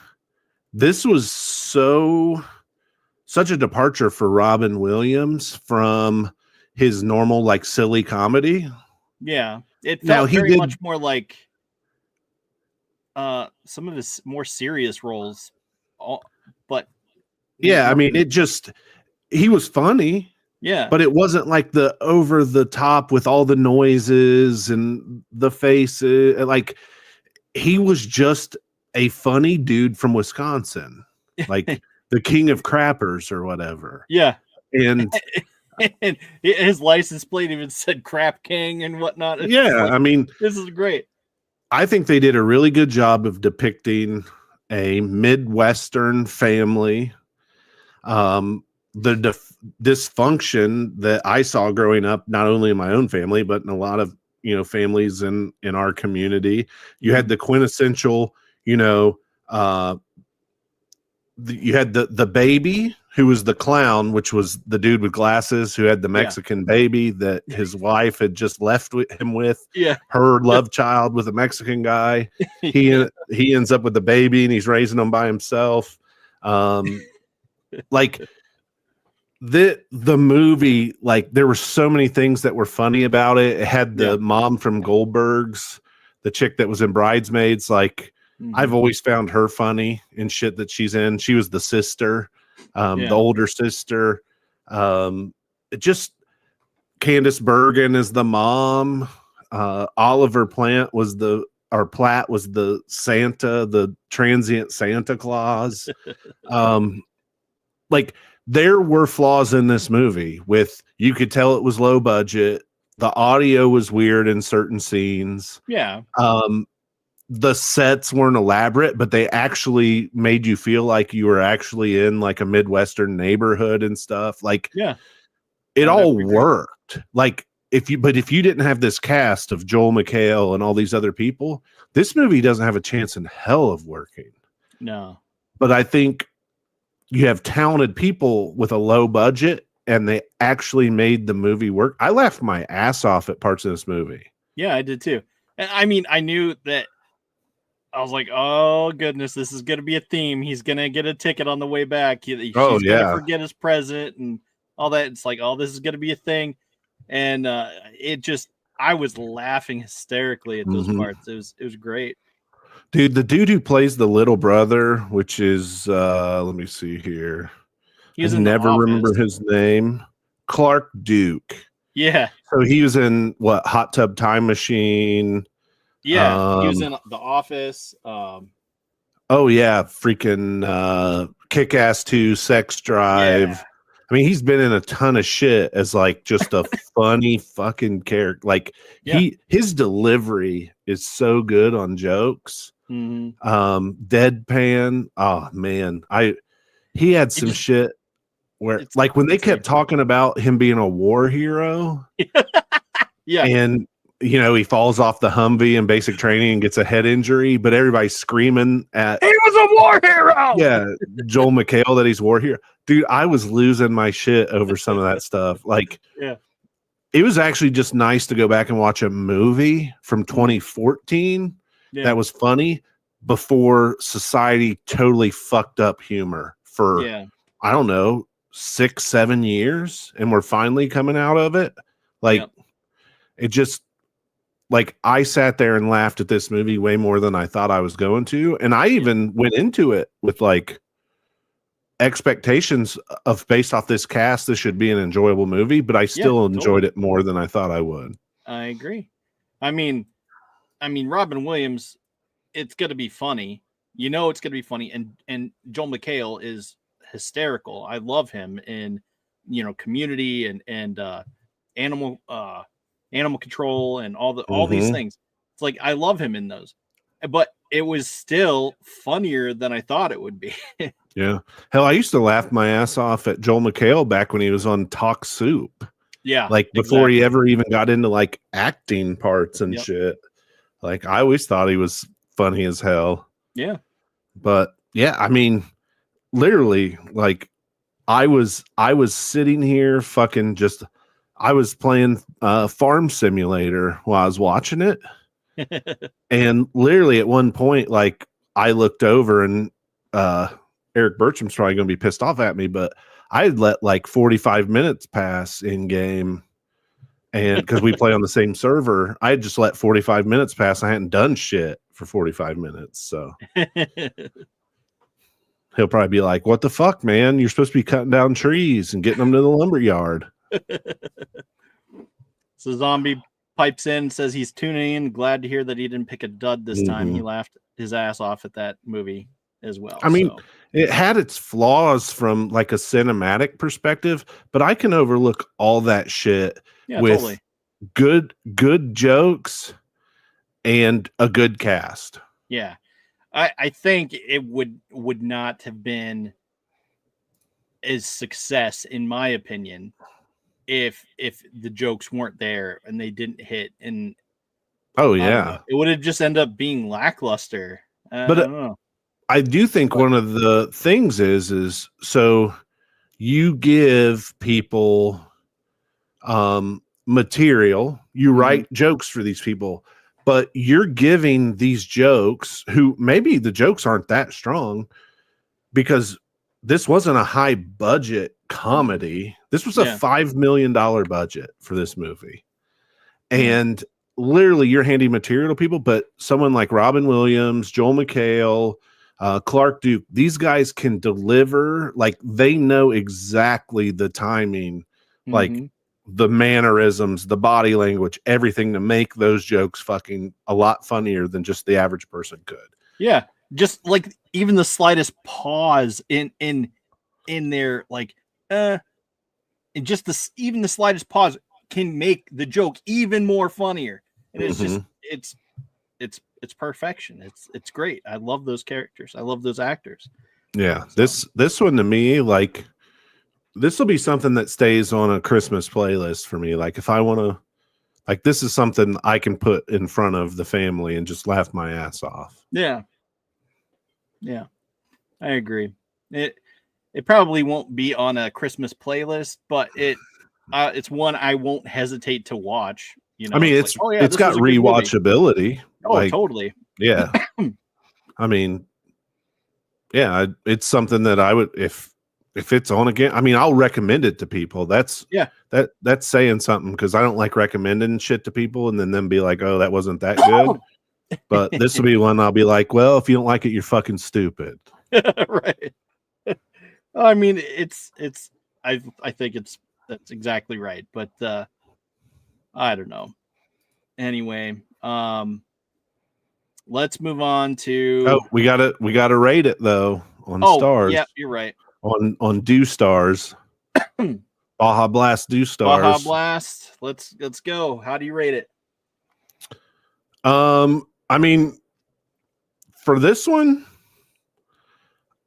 this was such a departure for Robin Williams from his normal, like, silly comedy. Yeah. It felt very much more like some of his more serious roles. But yeah, I mean, he was funny. Yeah. But it wasn't like the over the top with all the noises and the faces. Like, he was just a funny dude from Wisconsin, like the king of crappers or whatever. Yeah. And his license plate even said Crap King and whatnot. It's I mean, this is great. I think they did a really good job of depicting a Midwestern family. The dysfunction that I saw growing up, not only in my own family, but in a lot of, families in our community. You had the quintessential, you had the baby who was the clown, which was the dude with glasses who had the Mexican baby that his wife had just left him with. Her love child with a Mexican guy. He ends up with the baby and he's raising him by himself. Like, the movie, like, there were so many things that were funny about it. It had the mom from Goldberg's, the chick that was in Bridesmaids. Like, I've always found her funny in shit that she's in. She was the sister, the older sister. Just Candace Bergen is the mom. Oliver Platt was the Santa, the transient Santa Claus. Like, there were flaws in this movie you could tell it was low budget. The audio was weird in certain scenes. Yeah. The sets weren't elaborate, but they actually made you feel like you were actually in, like, a Midwestern neighborhood and stuff. Like, it all worked. Like, if you didn't have this cast of Joel McHale and all these other people, this movie doesn't have a chance in hell of working. No. But I think you have talented people with a low budget and they actually made the movie work. I laughed my ass off at parts of this movie. Yeah, I did too. And I mean, I knew that. I was like, oh goodness, this is going to be a theme. He's going to get a ticket on the way back. She's going to forget his present and all that. It's like, oh, this is going to be a thing. And I was laughing hysterically at those parts. It was great. Dude, the dude who plays the little brother, which is, let me see here. I never remember his name. Clark Duke. Yeah. So he was in Hot Tub Time Machine. Yeah, he was in The Office. Freaking Kick-Ass 2, Sex Drive. Yeah. I mean, he's been in a ton of shit as, like, just a funny fucking character. Like, his delivery is so good on jokes. Deadpan. Oh man, he had some shit where, like, when they kept talking about him being a war hero. And he falls off the Humvee in basic training and gets a head injury, but everybody's screaming at he was a war hero. Yeah, Joel McHale that he's war hero. Dude, I was losing my shit over some of that stuff. Like, it was actually just nice to go back and watch a movie from 2014 that was funny before society totally fucked up humor for I don't know, 6-7 years, and we're finally coming out of it. Like, it just, like, I sat there and laughed at this movie way more than I thought I was going to, and I even went into it with, like, expectations of, based off this cast, this should be an enjoyable movie, but I still enjoyed it more than I thought I would. I agree. I mean, Robin Williams, it's going to be funny. It's going to be funny. And Joel McHale is hysterical. I love him in, Community and Animal Control and all these things. It's like, I love him in those. But it was still funnier than I thought it would be. Yeah. Hell, I used to laugh my ass off at Joel McHale back when he was on Talk Soup. Yeah. Like before he ever even got into like acting parts and shit. Like I always thought he was funny as hell. Yeah. But yeah, I mean, literally, like I was sitting here fucking just I was playing Farm Simulator while I was watching it. And literally at one point, like I looked over and Eric Bertram's probably going to be pissed off at me, but I had let like 45 minutes pass in game. And because we play on the same server, I had just let 45 minutes pass. I hadn't done shit for 45 minutes. So he'll probably be like, what the fuck, man? You're supposed to be cutting down trees and getting them to the lumber yard. So Zombie pipes in and says he's tuning in. Glad to hear that he didn't pick a dud this time. He laughed his ass off at that movie as well. I mean, it had its flaws from like a cinematic perspective, but I can overlook all that shit with good jokes and a good cast. Yeah. I think it would not have been as success, in my opinion, if the jokes weren't there and they didn't hit. And it would have just ended up being lackluster. But I don't know. I do think one of the things is so you give people material, you write jokes for these people, but you're giving these jokes who maybe the jokes aren't that strong because this wasn't a high budget comedy. This was a $5 million budget for this movie. And literally you're handing material to people, but someone like Robin Williams, Joel McHale, Clark Duke, these guys can deliver, like they know exactly the timing, like the mannerisms, the body language, everything to make those jokes fucking a lot funnier than just the average person could. Yeah. Just like even the slightest pause in there, like, and just even the slightest pause can make the joke even more funnier. And it's just, it's perfection. It's great. I love those characters. I love those actors. Yeah. So. This one to me, like this will be something that stays on a Christmas playlist for me. Like if I want to, like, this is something I can put in front of the family and just laugh my ass off. Yeah. Yeah. I agree. It probably won't be on a Christmas playlist, but it's one I won't hesitate to watch. You know, I mean, it's got rewatchability. Oh, like, totally. Yeah. I mean, yeah, it's something that I would, if it's on again, I mean, I'll recommend it to people. That's saying something, because I don't like recommending shit to people and then them be like, oh, that wasn't that good. But this will be one I'll be like, well, if you don't like it, you're fucking stupid. Right. I mean, I think that's exactly right. But I don't know. Anyway, let's move on to. Oh, we gotta rate it though on stars. Yeah, you're right. On Do Stars. Baja Blast Do Stars. Baja Blast. Let's go. How do you rate it? I mean, for this one,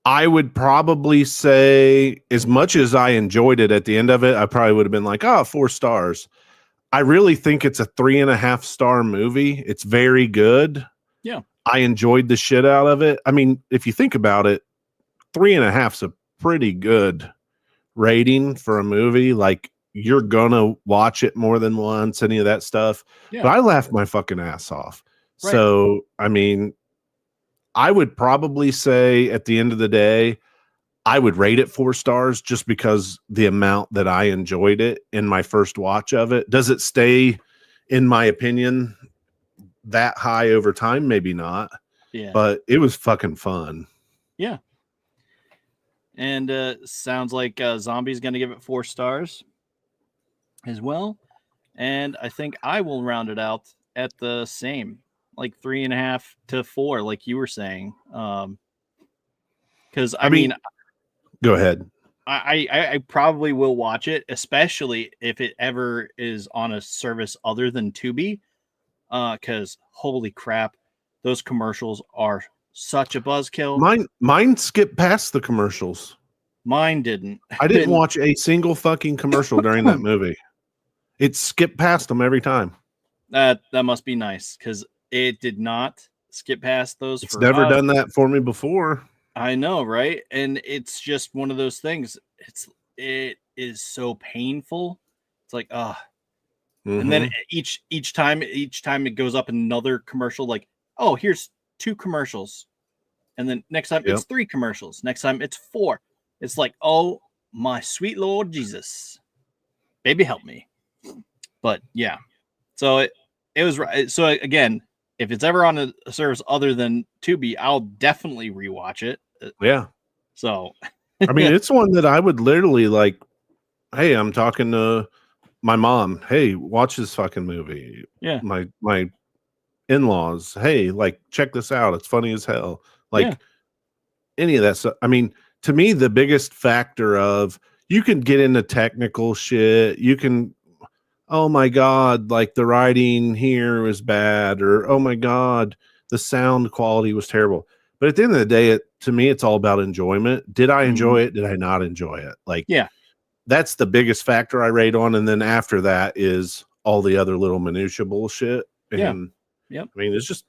I would probably say, as much as I enjoyed it at the end of it, I probably would have been like, 4 stars. I really think it's a 3.5 star movie. It's very good. Yeah. I enjoyed the shit out of it. I mean, if you think about it, 3.5 is a pretty good rating for a movie. Like, you're gonna watch it more than once, any of that stuff. Yeah. But I laughed my fucking ass off. Right. So, I mean, I would probably say at the end of the day, I would rate it 4 stars just because the amount that I enjoyed it in my first watch of it. Does it stay, in my opinion, that high over time? Maybe not. Yeah. But it was fucking fun. Yeah. And sounds like Zombie's going to give it 4 stars as well. And I think I will round it out at the same, like 3.5 to 4, like you were saying. Because I mean, go ahead. I probably will watch it, especially if it ever is on a service other than Tubi. Because holy crap, those commercials are such a buzzkill. Mine skipped past the commercials. Mine didn't. I didn't watch a single fucking commercial during that movie. It skipped past them every time. That must be nice, because it did not skip past those. It's never done that for me before. I know, right? And it's just one of those things. It is so painful. It's like, and then each time it goes up another commercial, like, oh, here's 2 commercials. And then next time it's 3 commercials. Next time it's 4. It's like, oh my sweet Lord Jesus. Baby help me. But yeah. So it was right. So again, if it's ever on a service other than Tubi, I'll definitely rewatch it. Yeah. So I mean, it's one that I would literally like, hey, I'm talking to my mom. Hey, watch this fucking movie. Yeah. My in-laws. Hey, like, check this out. It's funny as hell. Like any of that stuff. I mean, to me, the biggest factor of you can get into technical shit. You can, oh my God, like the writing here was bad, or oh my God, the sound quality was terrible. But at the end of the day, to me, it's all about enjoyment. Did I enjoy it? Did I not enjoy it? Like, that's the biggest factor I rate on. And then after that is all the other little minutia bullshit. And I mean, it's just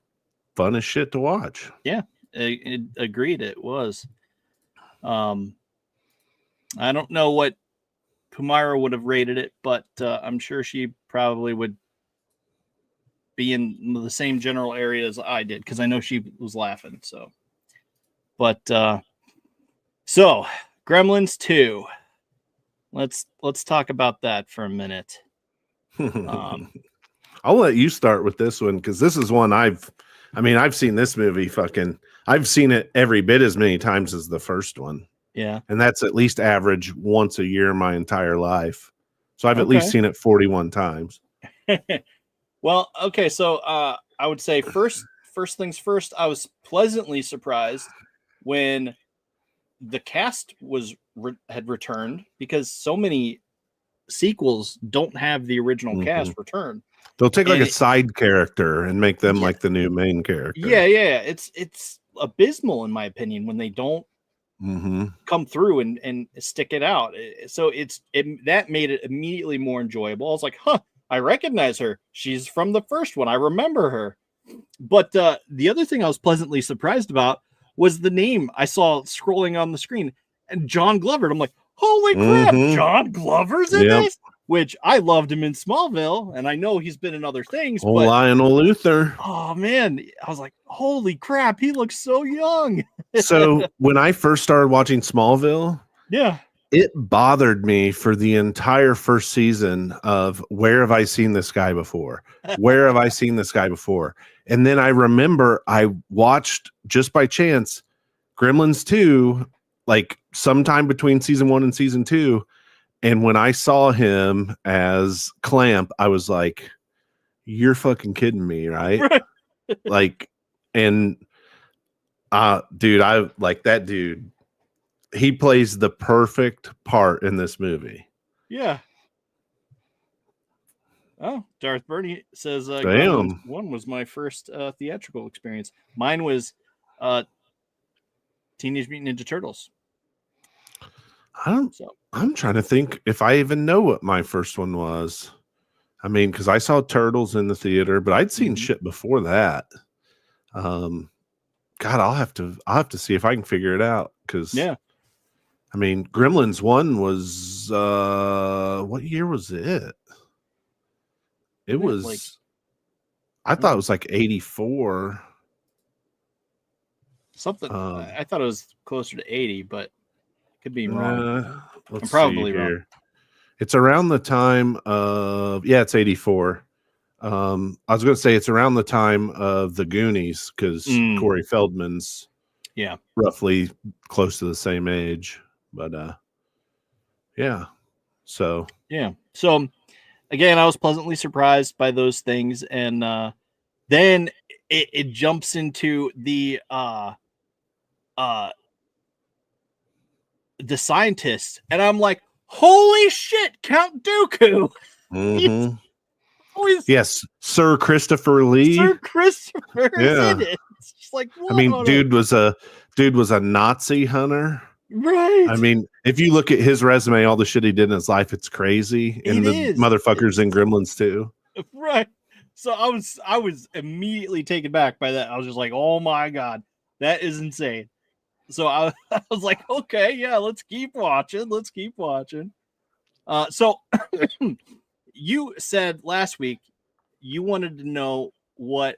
fun as shit to watch. Yeah, agreed. It was. I don't know what Kumara would have rated it, but I'm sure she probably would be in the same general area as I did, because I know she was laughing. So, but so Gremlins 2. Let's talk about that for a minute. I'll let you start with this one, because this is one I've seen this movie I've seen it every bit as many times as the first one. Yeah. And that's at least average once a year my entire life. So I've at least seen it 41 times. Well, okay. So I would say first things first, I was pleasantly surprised when the cast had returned, because so many sequels don't have the original cast return. They'll take like a side character and make them like the new main character. Yeah. It's abysmal in my opinion when they don't come through and stick it out. So that made it immediately more enjoyable. I was like, I recognize her. She's from the first one. I remember her. But the other thing I was pleasantly surprised about was the name I saw scrolling on the screen, and John Glover. And I'm like, holy crap, John Glover's in this? Which I loved him in Smallville, and I know he's been in other things. But Lionel Luthor. Oh man, I was like, holy crap, he looks so young. So when I first started watching Smallville, it bothered me for the entire first season of, where have I seen this guy before? Where have I seen this guy before? And then I remember I watched, just by chance, Gremlins 2, like sometime between season 1 and season 2. And when I saw him as Clamp, I was like, you're fucking kidding me, right? Like, and dude, I like that dude. He plays the perfect part in this movie. Yeah. Oh, Darth Bernie says Damn. 1 was my first theatrical experience. Mine was Teenage Mutant Ninja Turtles. I'm trying to think if I even know what my first one was. I mean, because I saw Turtles in the theater, but I'd seen shit before that. God, I'll have to see if I can figure it out. Because I mean, Gremlins 1 was what year was it? It was like, I thought it was like 84. Something. I thought it was closer to 80, but could be wrong. I'm probably wrong. It's around the time of it's 84. I was going to say it's around the time of the Goonies, because Corey Feldman's roughly close to the same age. But so again, I was pleasantly surprised by those things, and then it jumps into the scientist, and I'm like, holy shit, Count Dooku. Yes, Sir Christopher Lee. Sir Christopher is in it. It's just like, what? I mean, dude was a Nazi hunter. Right. I mean, if you look at his resume, all the shit he did in his life, it's crazy. And the motherfuckers in Gremlins too. Right. So I was immediately taken back by that. I was just like, oh my God, that is insane. So I was like, okay, yeah, let's keep watching. So you said last week you wanted to know what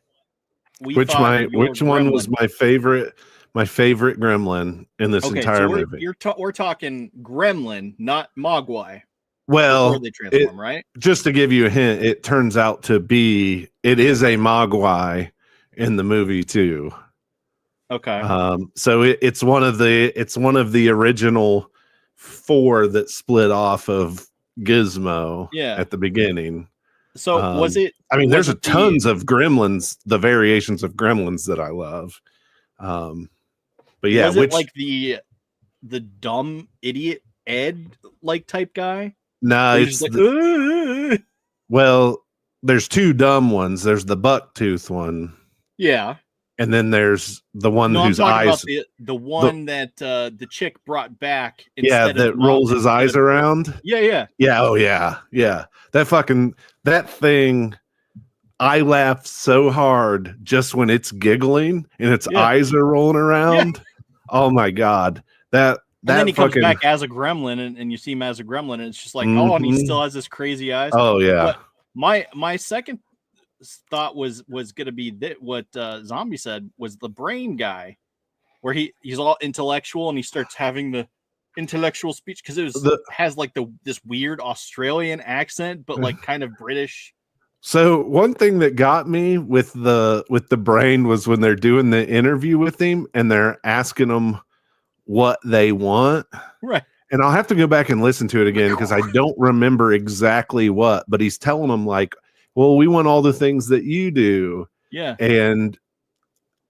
which one was my favorite gremlin in this entire movie. We're talking Gremlin, not Mogwai. Well, they transform, right? Just to give you a hint, it turns out to be it is a Mogwai in the movie too. Okay. So it's one of the original 4 that split off of Gizmo at the beginning. So was it? I mean, there's tons of Gremlins, the variations of Gremlins that I love. But yeah, was it like the dumb idiot Ed like type guy? No, it's like, well, there's 2 dumb ones. There's the bucktooth one. Yeah. And then there's the one whose eyes the one that the chick brought back. That rolls his eyes around. Yeah. Oh yeah. That thing. I laugh so hard just when it's giggling and its eyes are rolling around. Yeah. Oh my God. And then he comes back as a gremlin, and you see him as a gremlin, and it's just like, oh, and he still has this crazy eyes. Oh yeah. But my second thought was going to be that what Zombie said was the brain guy, where he's all intellectual and he starts having the intellectual speech because has like this weird Australian accent, but like kind of British. So one thing that got me with the brain was when they're doing the interview with him and they're asking him what they want. Right. And I'll have to go back and listen to it again because I don't remember exactly what, but he's telling them like, well, we want all the things that you do. Yeah. And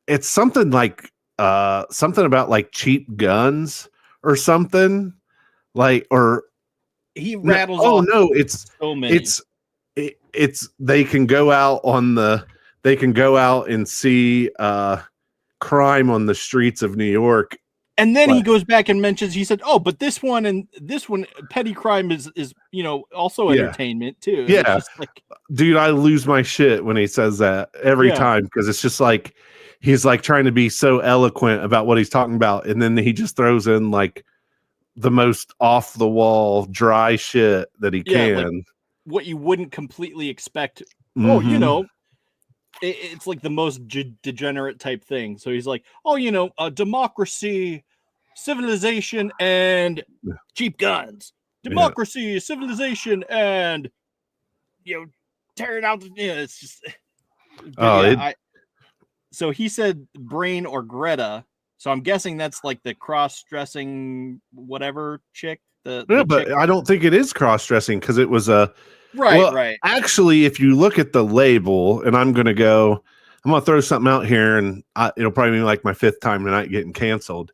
it's something like something about like cheap guns or something like, or he rattles off. Oh no, it's so many. It's they can go out and see crime on the streets of New York. And then he goes back and mentions, he said, oh, but this one, petty crime is also entertainment too. Yeah. Like, dude, I lose my shit when he says that every time because it's just like he's like trying to be so eloquent about what he's talking about. And then he just throws in like the most off the wall, dry shit that he can. Like what you wouldn't completely expect. Mm-hmm. Oh, it's like the most degenerate type thing. So he's like, oh, democracy, civilization, and cheap guns. Democracy, civilization, and tearing out. It's just. So he said brain or Greta. So I'm guessing that's like the cross-dressing whatever chick. But chick. I don't think it is cross-dressing because it was a. Right. Actually, if you look at the label, and I'm going to throw something out here, and it'll probably be like my 5th time tonight getting canceled.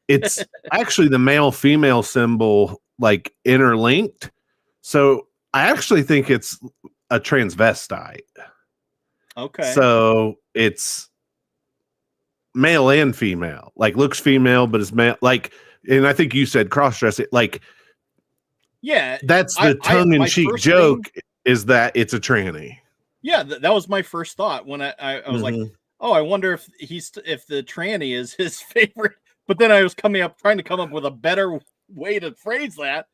It's actually the male-female symbol like interlinked. So I actually think it's a transvestite. Okay. So it's male and female, like looks female, but is male. Like, and I think you said cross-dressing, like. Yeah, that's the tongue-in-cheek joke is that it's a tranny. Yeah, that was my first thought when I was like, oh, I wonder if if the tranny is his favorite. But then I was trying to come up with a better way to phrase that.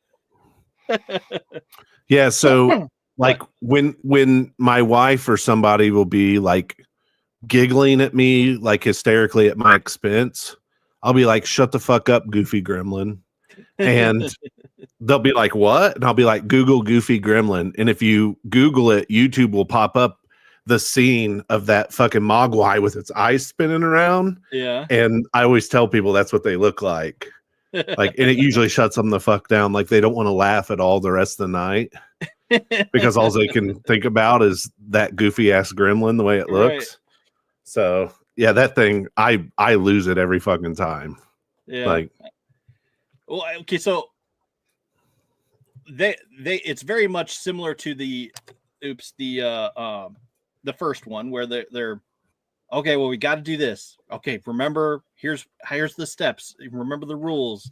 Yeah, so like when my wife or somebody will be like giggling at me like hysterically at my expense, I'll be like, "Shut the fuck up, goofy gremlin." And they'll be like, what? And I'll be like, Google Goofy Gremlin. And if you Google it, YouTube will pop up the scene of that fucking Mogwai with its eyes spinning around. Yeah. And I always tell people that's what they look like. Like, and it usually shuts them the fuck down. Like they don't want to laugh at all the rest of the night because all they can think about is that goofy ass gremlin, the way it looks. Right. So yeah, that thing, I lose it every fucking time. Yeah. Like, well, okay, so they it's very much similar to the the first one where they're okay, well, we got to do this. Okay, remember, here's the steps. Remember the rules.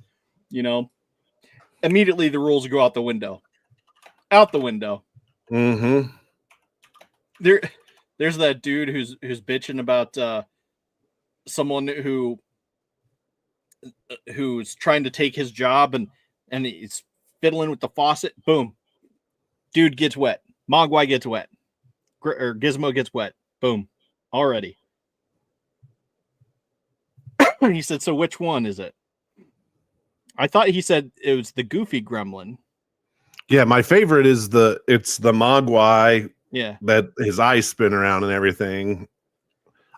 Immediately the rules go out the window. Out the window. Mm-hmm. There's that dude who's bitching about someone who's trying to take his job and he's fiddling with the faucet. Boom. Dude gets wet. Mogwai gets wet. Or Gizmo gets wet. Boom. Already. He said, so which one is it? I thought he said it was the goofy gremlin. Yeah, my favorite is it's the Mogwai. Yeah. That his eyes spin around and everything.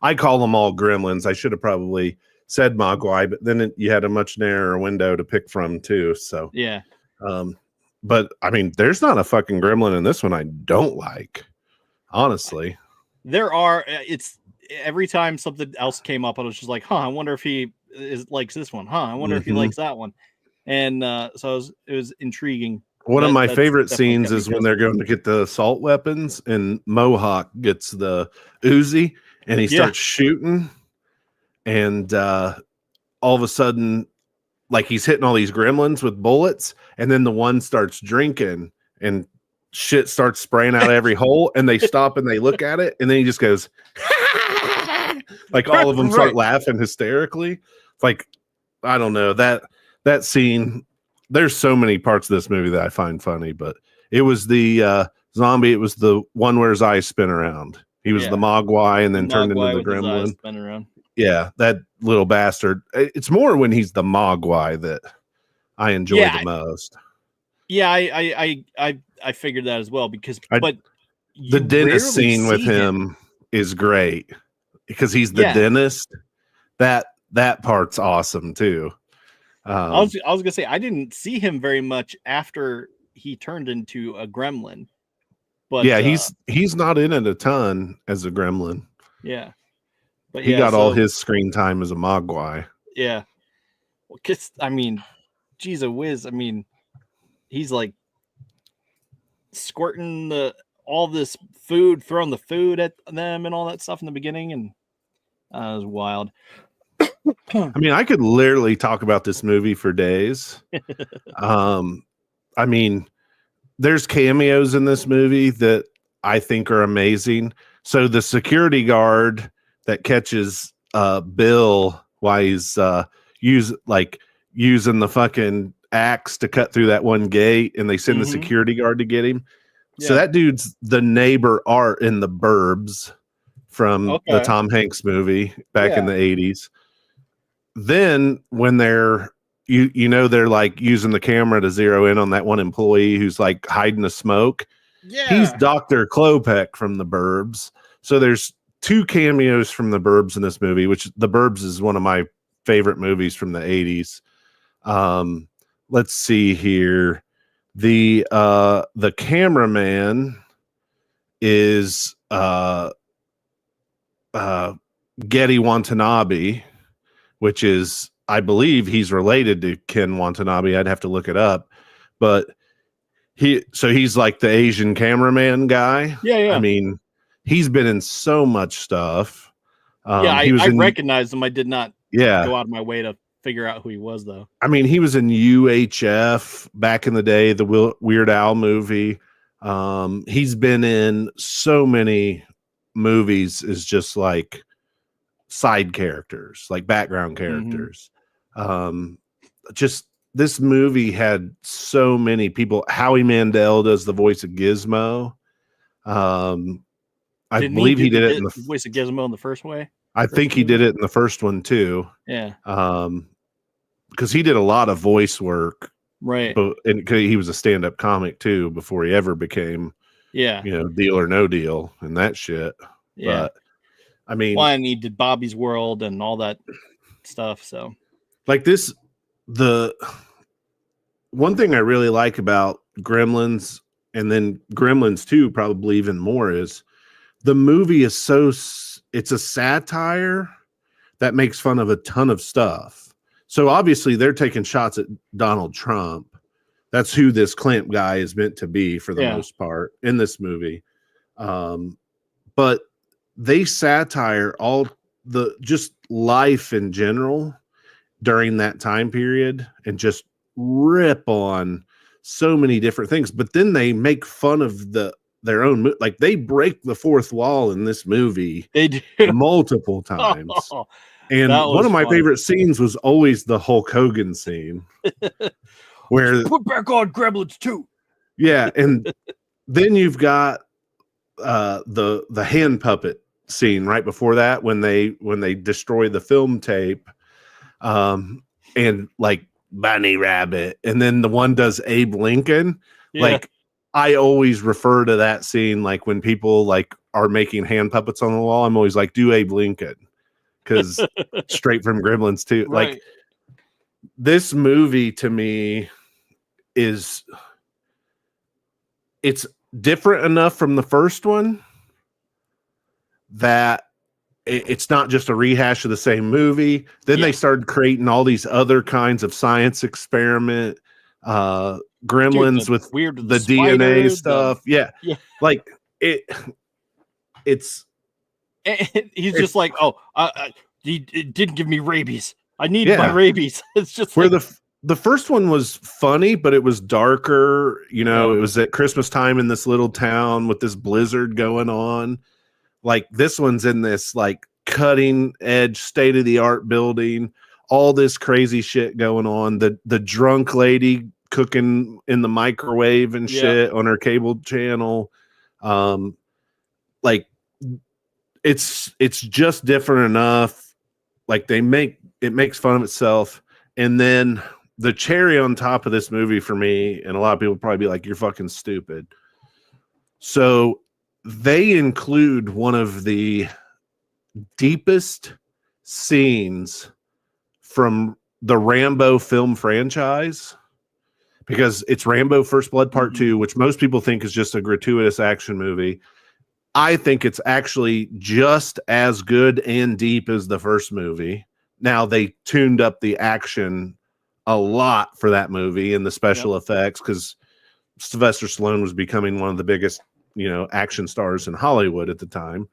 I call them all gremlins. I should have probably said Mogwai, but then you had a much narrower window to pick from too. So yeah. But I mean, there's not a fucking gremlin in this one I don't like. Honestly. There are. It's every time something else came up, I was just like, I wonder if he likes this one. I wonder if he likes that one. And so it was intriguing. One of my favorite scenes is when they're going to get the assault weapons and Mohawk gets the Uzi and he starts shooting. And all of a sudden, like he's hitting all these gremlins with bullets. And then the one starts drinking and shit starts spraying out of every hole. And they stop and they look at it. And then he just goes, like all of them start laughing hysterically. It's like, I don't know, that scene. There's so many parts of this movie that I find funny, but it was the zombie. It was the one where his eyes spin around. He was the Mogwai and then turned into the gremlin. Yeah, that little bastard. It's more when he's the Mogwai that I enjoy the most. Yeah, I figured that as well because the dentist scene with him is great because he's the dentist. That part's awesome too. I was gonna say I didn't see him very much after he turned into a gremlin, but yeah, he's not in it a ton as a gremlin. Yeah, but he got all his screen time as a Mogwai. Yeah, well, cause I mean, geez, a whiz. I mean, he's like squirting all this food, throwing the food at them, and all that stuff in the beginning, and it was wild. I mean, I could literally talk about this movie for days. I mean, there's cameos in this movie that I think are amazing. So the security guard that catches Bill while he's using the fucking axe to cut through that one gate, and they send the security guard to get him. Yeah. So that dude's the neighbor Art in The Burbs from the Tom Hanks movie back in the 80s. Then when they're they're like using the camera to zero in on that one employee who's like hiding the smoke. Yeah. He's Dr. Klopek from The Burbs. So there's two cameos from The Burbs in this movie, which The Burbs is one of my favorite movies from the 80s. Let's see here. The cameraman is Getty Watanabe, which is, I believe he's related to Ken Watanabe. I'd have to look it up, but he's like the Asian cameraman guy. Yeah. I mean, he's been in so much stuff. I recognized him. I did not go out of my way to figure out who he was, though. I mean, he was in UHF back in the day, the Weird Al movie. He's been in so many movies as just like side characters, like background characters. Just this movie had so many people. Howie Mandel does the voice of Gizmo. I believe he did it in the voice of Gizmo in the first way. I think he did it in the first one too. Yeah. Because he did a lot of voice work, right? But he was a stand-up comic too before he ever became, Deal or No Deal and that shit. Yeah. But I mean, and he did Bobby's World and all that stuff. So, like the one thing I really like about Gremlins, and then Gremlins 2 probably even more, is the movie is it's a satire that makes fun of a ton of stuff. So obviously they're taking shots at Donald Trump. That's who this Clamp guy is meant to be for the most part in this movie. But they satire all the just life in general during that time period and just rip on so many different things. But then they make fun of their own, like they break the fourth wall in this movie. They do multiple times. Oh, and one of my favorite scenes was always the Hulk Hogan scene where put back on Gremlins 2. Yeah. And then you've got the hand puppet scene right before that when they destroy the film tape, and like Bunny Rabbit, and then the one does Abe Lincoln. Like I always refer to that scene like when people like are making hand puppets on the wall, I'm always like, do Abe Lincoln, because straight from Gremlins too. Right. Like this movie to me it's different enough from the first one that it's not just a rehash of the same movie. Then they started creating all these other kinds of science experiment, Gremlins with the DNA stuff. Yeah. Like it's just like, he didn't give me rabies. I need my rabies. It's just where the first one was funny, but it was darker. It was at Christmas time in this little town with this blizzard going on. Like this one's in this like cutting edge, state of the art building, all this crazy shit going on. The drunk lady cooking in the microwave and shit on her cable channel. Like it's just different enough. Like it makes fun of itself. And then the cherry on top of this movie for me, and a lot of people probably be like, you're fucking stupid. So they include one of the deepest scenes from the Rambo film franchise, because it's Rambo First Blood Part 2, which most people think is just a gratuitous action movie. I think it's actually just as good and deep as the first movie. Now they tuned up the action a lot for that movie and the special effects, because Sylvester Stallone was becoming one of the biggest action stars in Hollywood at the time.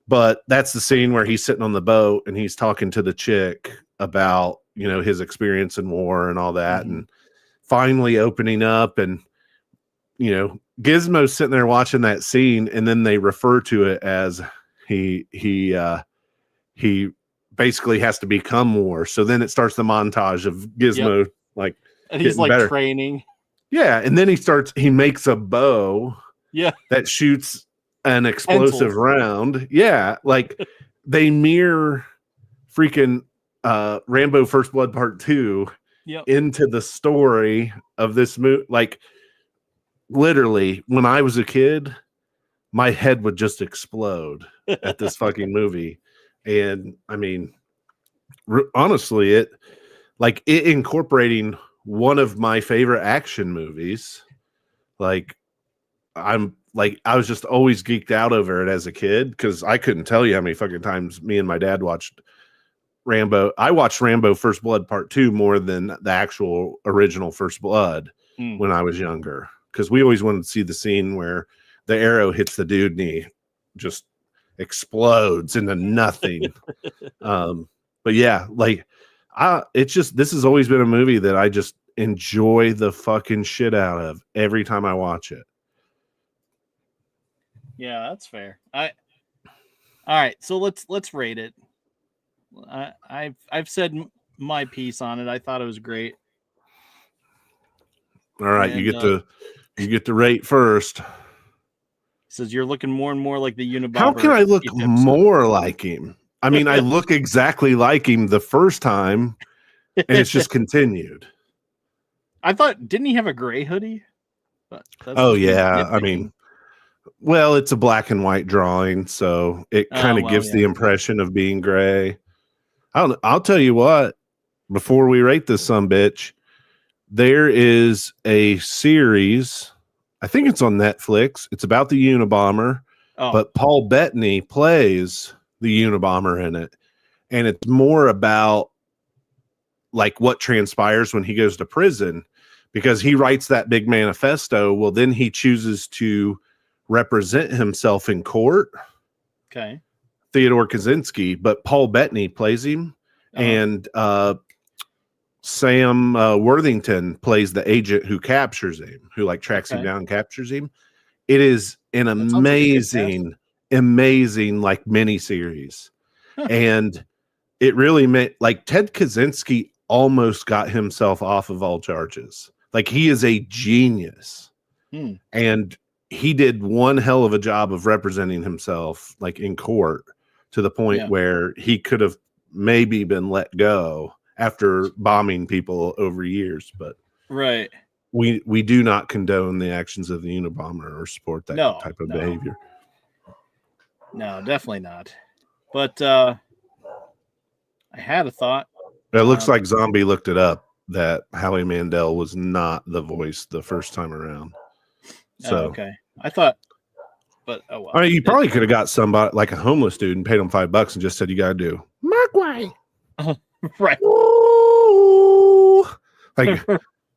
But that's the scene where he's sitting on the boat and he's talking to the chick about, his experience in war and all that. And finally opening up, and, Gizmo's sitting there watching that scene, and then they refer to it as he basically has to become war. So then it starts the montage of Gizmo, and he's like better. Training. Yeah. And then he makes a bow that shoots an explosive round. Yeah. Like they mirror freaking Rambo First Blood Part 2 into the story of this movie. Like literally when I was a kid, my head would just explode at this fucking movie. And I mean, honestly, it incorporating one of my favorite action movies. I was just always geeked out over it as a kid, because I couldn't tell you how many fucking times me and my dad watched Rambo. I watched Rambo First Blood Part 2 more than the actual original First Blood when I was younger, because we always wanted to see the scene where the arrow hits the dude and he just explodes into nothing. But yeah, this has always been a movie that I just enjoy the fucking shit out of every time I watch it. Yeah, that's fair. All right, so let's rate it. I've said my piece on it. I thought it was great. All right, and, you get to rate first. Says you're looking more and more like the Unibomber. How can I look more like him? I mean, I look exactly like him the first time, and it's just continued. I thought, didn't he have a gray hoodie? Oh yeah, I mean, well, it's a black and white drawing, so it kind of gives the impression of being gray. I'll tell you what. Before we rate this sumbitch, there is a series. I think it's on Netflix. It's about the Unabomber, but Paul Bettany plays the Unabomber in it. And it's more about like what transpires when he goes to prison, because he writes that big manifesto. Well, then he chooses to represent himself in court. Okay. Theodore Kaczynski, but Paul Bettany plays him, and Sam Worthington plays the agent who captures him, who like tracks him down and captures him. It is an amazing like miniseries. And it really meant like Ted Kaczynski almost got himself off of all charges. Like he is a genius. And he did one hell of a job of representing himself like in court to the point where he could have maybe been let go after bombing people over years. But we do not condone the actions of the Unabomber or support that type of behavior. No, definitely not. But I had a thought. It looks like Zombie looked it up that Howie Mandel was not the voice the first time around. So okay. I thought, but oh well. I mean, you probably could have got somebody like a homeless dude and paid him $5 and just said, "You got to do Mogwai." Right. Ooh. Like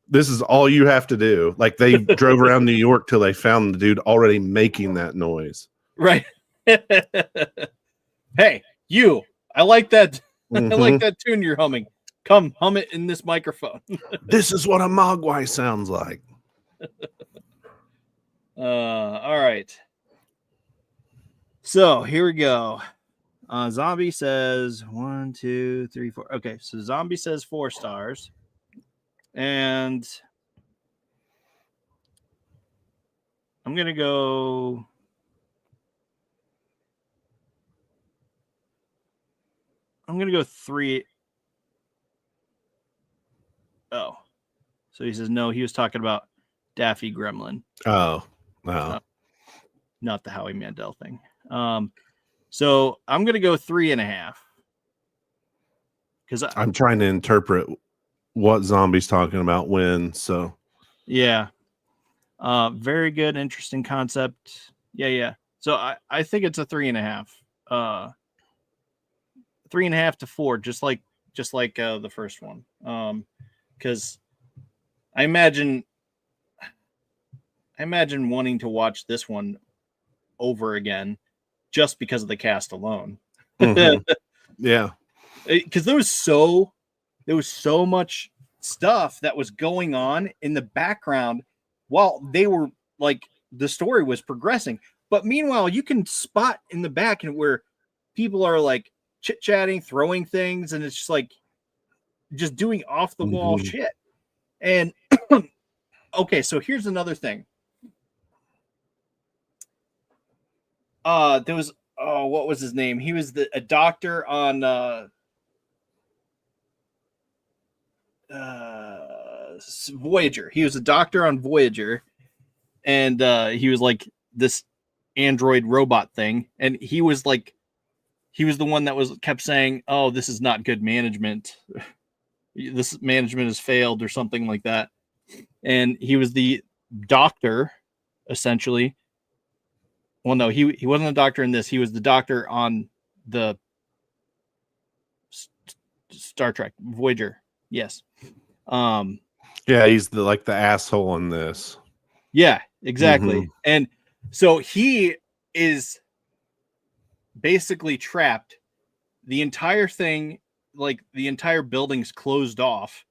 this is all you have to do. Like they drove around New York till they found the dude already making that noise. Right. Hey, you! I like that. I like that tune you're humming. Come hum it in this microphone. This is what a Mogwai sounds like. All right. So here we go. Zombie says 1, 2, 3, 4. Okay, so Zombie says 4 stars. And I'm gonna go. I'm gonna go 3. Oh, so he says no. He was talking about Daffy Gremlin. Oh, wow. Not the Howie Mandel thing. So I'm gonna go 3.5 because I'm trying to interpret what Zombie's talking about when. So yeah, very good, interesting concept. Yeah. So I think it's a 3.5. 3.5 to 4, just like the first one. Because I imagine wanting to watch this one over again just because of the cast alone. Yeah, because there was so much stuff that was going on in the background while they were like the story was progressing. But meanwhile, you can spot in the back and where people are like chit-chatting, throwing things, and it's just like just doing off the wall shit. And okay, so here's another thing. There was what was his name? He was a doctor on Voyager. He was a doctor on Voyager, and he was like this android robot thing, and he was the one that kept saying, "Oh, this is not good management. This management has failed," or something like that. And he was the doctor, essentially. Well, no, he wasn't a doctor in this. He was the doctor on the Star Trek Voyager. Yes. Yeah, he's the asshole in this. Yeah, exactly. And so he is basically trapped. The entire thing, like the entire building's closed off,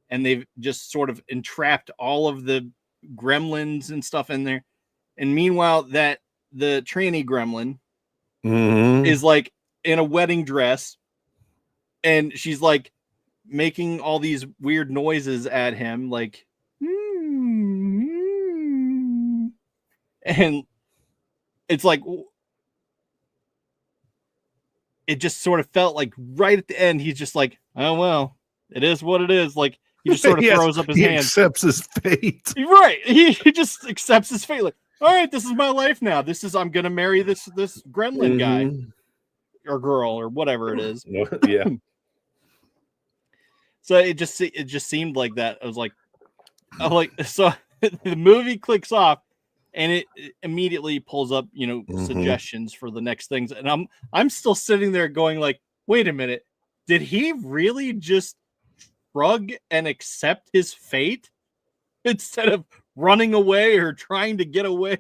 and they've just sort of entrapped all of the gremlins and stuff in there. And meanwhile, the tranny gremlin is like in a wedding dress, and she's like making all these weird noises at him, like, and it's like, it just sort of felt like right at the end, he's just like, oh, well, it is what it is. Like, he just sort of throws up his hands. He accepts his fate. Right. He just accepts his fate. Like, all right, this is my life now. I'm going to marry this gremlin guy or girl or whatever it is. Yeah. So it just seemed like that. I was like, so the movie clicks off and it immediately pulls up, suggestions for the next things. And I'm still sitting there going like, wait a minute. Did he really just shrug and accept his fate instead of running away or trying to get away?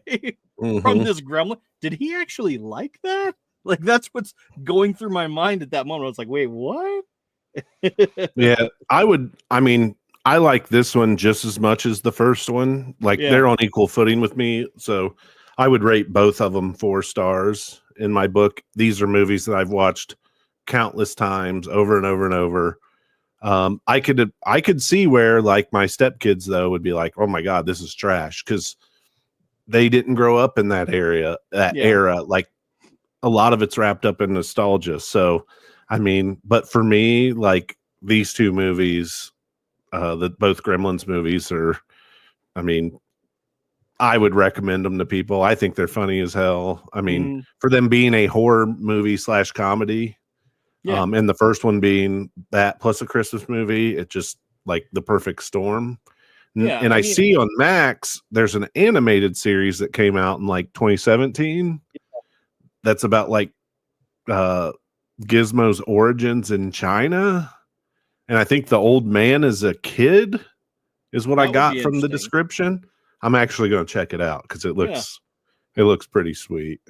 from this gremlin. Did he actually like that? Like, that's what's going through my mind at that moment. I was like, wait, what? Yeah, I like this one just as much as the first one. Like, they're on equal footing with me. So I would rate both of them 4 stars in my book. These are movies that I've watched countless times over and over and over. I could see where, like, my stepkids though would be like, oh my God, this is trash, because they didn't grow up in that era. Like, a lot of it's wrapped up in nostalgia. So, I mean, but for me, like, these 2 movies, both Gremlins movies are, I mean, I would recommend them to people. I think they're funny as hell. I mean, for them being a horror movie / comedy, and the first one being that plus a Christmas movie, it just like the perfect storm. And I see on Max, there's an animated series that came out in like 2017. That's about like Gizmo's origins in China. And I think the old man is a kid, is what I got from the description. I'm actually going to check it out because it looks pretty sweet.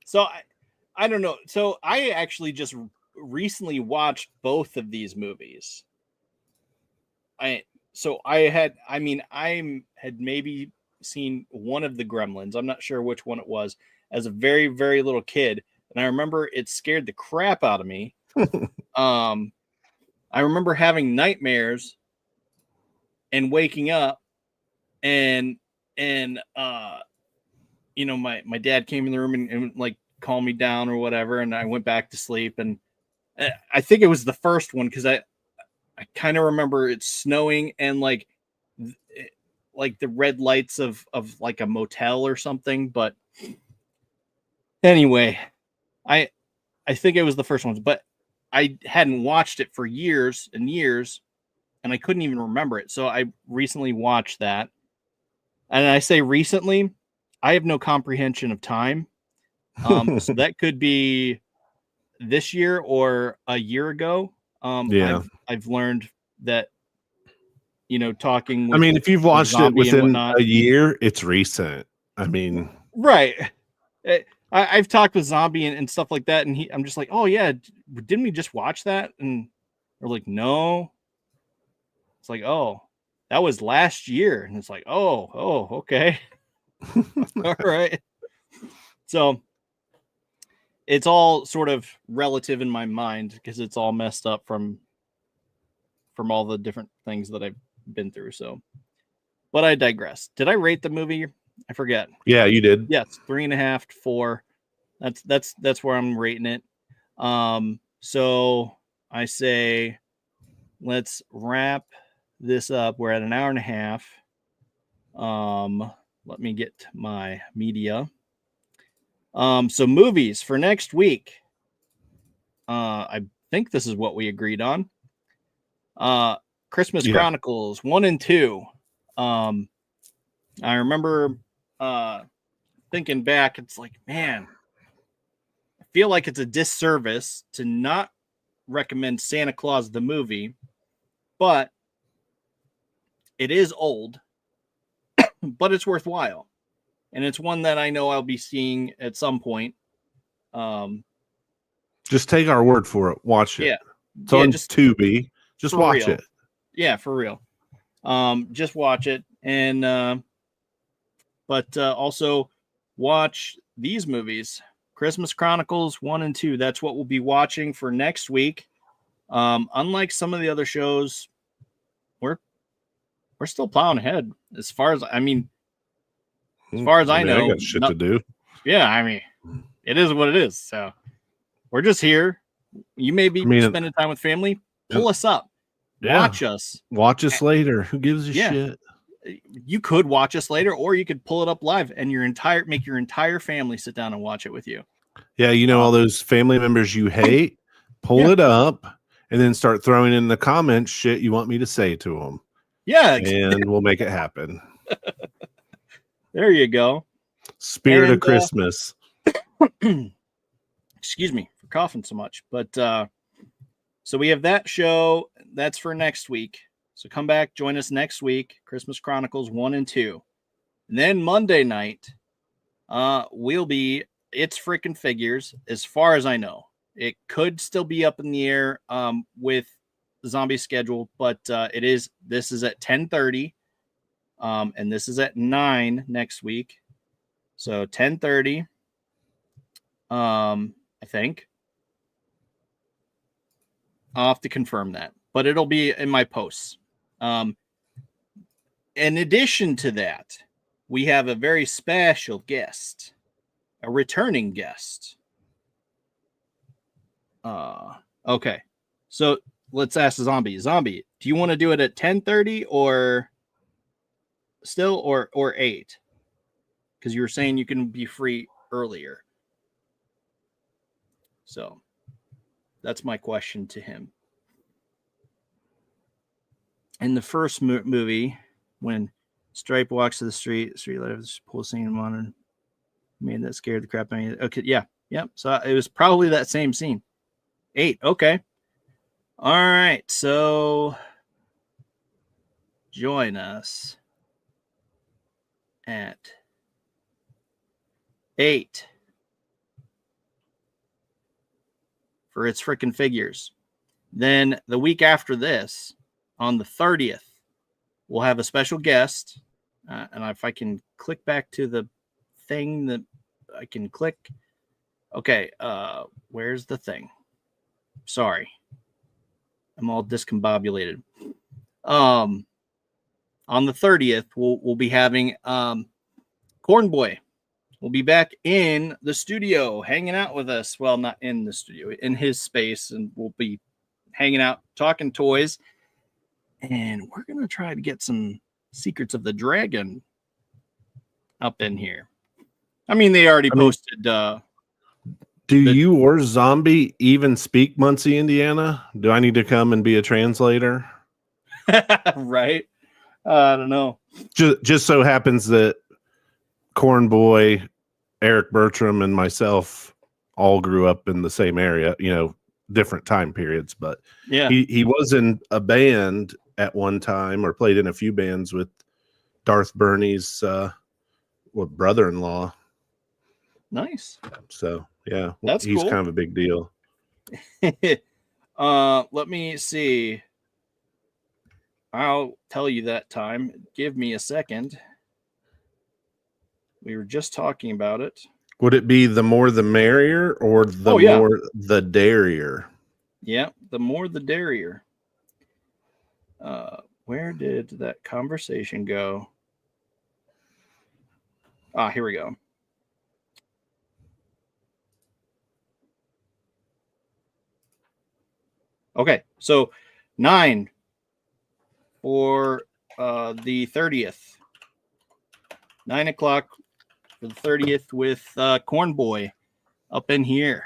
So I don't know. So I actually just recently watched both of these movies. I had maybe seen one of the Gremlins. I'm not sure which one it was, as a very, very little kid. And I remember it scared the crap out of me. I remember having nightmares and waking up and my dad came in the room and like calmed me down or whatever. And I went back to sleep. And I think it was the first one, because I kind of remember it snowing and like the red lights of like a motel or something. But anyway, I think it was the first one, but I hadn't watched it for years and years, and I couldn't even remember it. So I recently watched that. And I say recently, I have no comprehension of time. So that could be this year or a year ago. I've learned that, talking with, if you've watched it within a year, it's recent. Right. I've talked with Zombie and stuff like that, and I'm just like, oh yeah, didn't we just watch that? And they're like, no. It's like, oh, that was last year. And it's like, oh, okay. All right. So it's all sort of relative in my mind, because it's all messed up from all the different things that I've been through. So, but I digress. Did I rate the movie? I forget. Yeah, you did. Yes, 3.5 to 4. That's where I'm rating it. So I say, let's wrap this up. We're at an hour and a half. Let me get my media. So movies for next week. I think this is what we agreed on. Christmas Chronicles 1 and 2. I remember thinking back, it's like, man, I feel like it's a disservice to not recommend Santa Claus the movie, but it is old, but it's worthwhile. And it's one that I know I'll be seeing at some point. Just take our word for it. Watch it. Yeah. It's on Tubi. Just watch it. Yeah, for real. Just watch it. And but also watch these movies. Christmas Chronicles 1 and 2. That's what we'll be watching for next week. Unlike some of the other shows, we're still plowing ahead. As far as I know, I got shit to do. Yeah, it is what it is. So we're just here. You may be spending time with family. Pull us up. Yeah. Watch us. Watch us later. Who gives a shit? You could watch us later, or you could pull it up live and make your entire family sit down and watch it with you. Yeah, all those family members you hate, pull it up and then start throwing in the comments shit you want me to say to them. Yeah. And we'll make it happen. There you go. Spirit of Christmas. Excuse me for coughing so much. But so we have that show. That's for next week. So come back, join us next week. Christmas Chronicles 1 and 2. And then Monday night, It's Frickin' Figures, as far as I know. It could still be up in the air with Zombie schedule, but this is at 10:30, and this is at 9 next week. So 10:30, I think. I'll have to confirm that, but it'll be in my posts. In addition to that, we have a very special guest, a returning guest. Okay. So let's ask Zombie. Zombie, do you want to do it at 10:30 or 8? Because you were saying you can be free earlier. So that's my question to him. In the first movie, when Stripe walks to the street light of the pool scene and on, made that scared the crap out of me. Okay, yeah. So it was probably that same scene. 8. Okay. All right. So join us at 8 for It's Frickin' Figures. Then the week after this, on the 30th, we'll have a special guest. And if I can click back to the thing that I can click. Okay. Where's the thing? Sorry. I'm all discombobulated. On the 30th, we'll be having Corn Boy. We'll be back in the studio hanging out with us. Well, not in the studio, in his space, and we'll be hanging out, talking toys. And we're going to try to get some Secrets of the Dragon up in here. I mean, they already posted. Do you or Zombie even speak Muncie, Indiana? Do I need to come and be a translator? Right? I don't know. Just so happens that Corn Boy, Eric Bertram, and myself all grew up in the same area, different time periods. But yeah, he was in a band at one time, or played in a few bands with Darth Burney's brother-in-law. Nice. So yeah, he's cool. Kind of a big deal. Let me see. I'll tell you that time. Give me a second. We were just talking about it. Would it be the more the merrier, or the more the derrier? Yeah, the more the derrier. Where did that conversation go? Here we go. Okay, so 9 for the 30th. 9 o'clock for the 30th with Corn Boy up in here.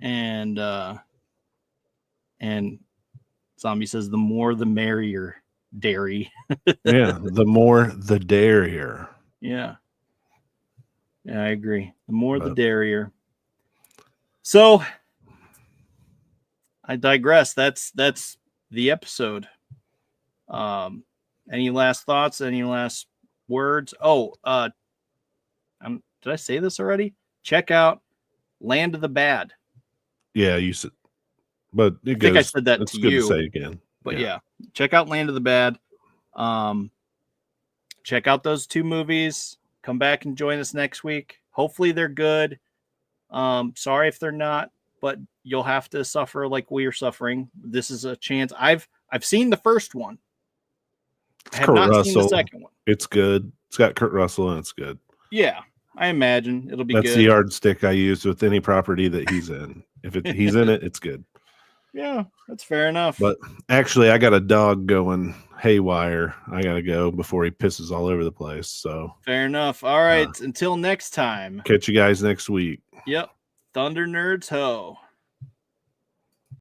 And Zombie says the more the merrier, dairy. Yeah, the more the derrier. Yeah, I agree. The more the derrier. So I digress. That's the episode. Any last thoughts? Any last words? Did I say this already? Check out Land of the Bad. Yeah, you said, but I think I said that it's to good you. To say again. But yeah, check out Land of the Bad. Check out those 2 movies. Come back and join us next week. Hopefully they're good. Sorry if they're not, but you'll have to suffer like we are suffering. This is a chance. I've seen the first one. I have not seen the second one. It's good. It's got Kurt Russell and it's good. Yeah, I imagine it'll be good. That's the yardstick I use with any property that he's in. If he's in it, it's good. Yeah, that's fair enough. But actually, I got a dog going haywire. I got to go before he pisses all over the place. So fair enough. All right. Until next time. Catch you guys next week. Yep. Thunder Nerds Ho.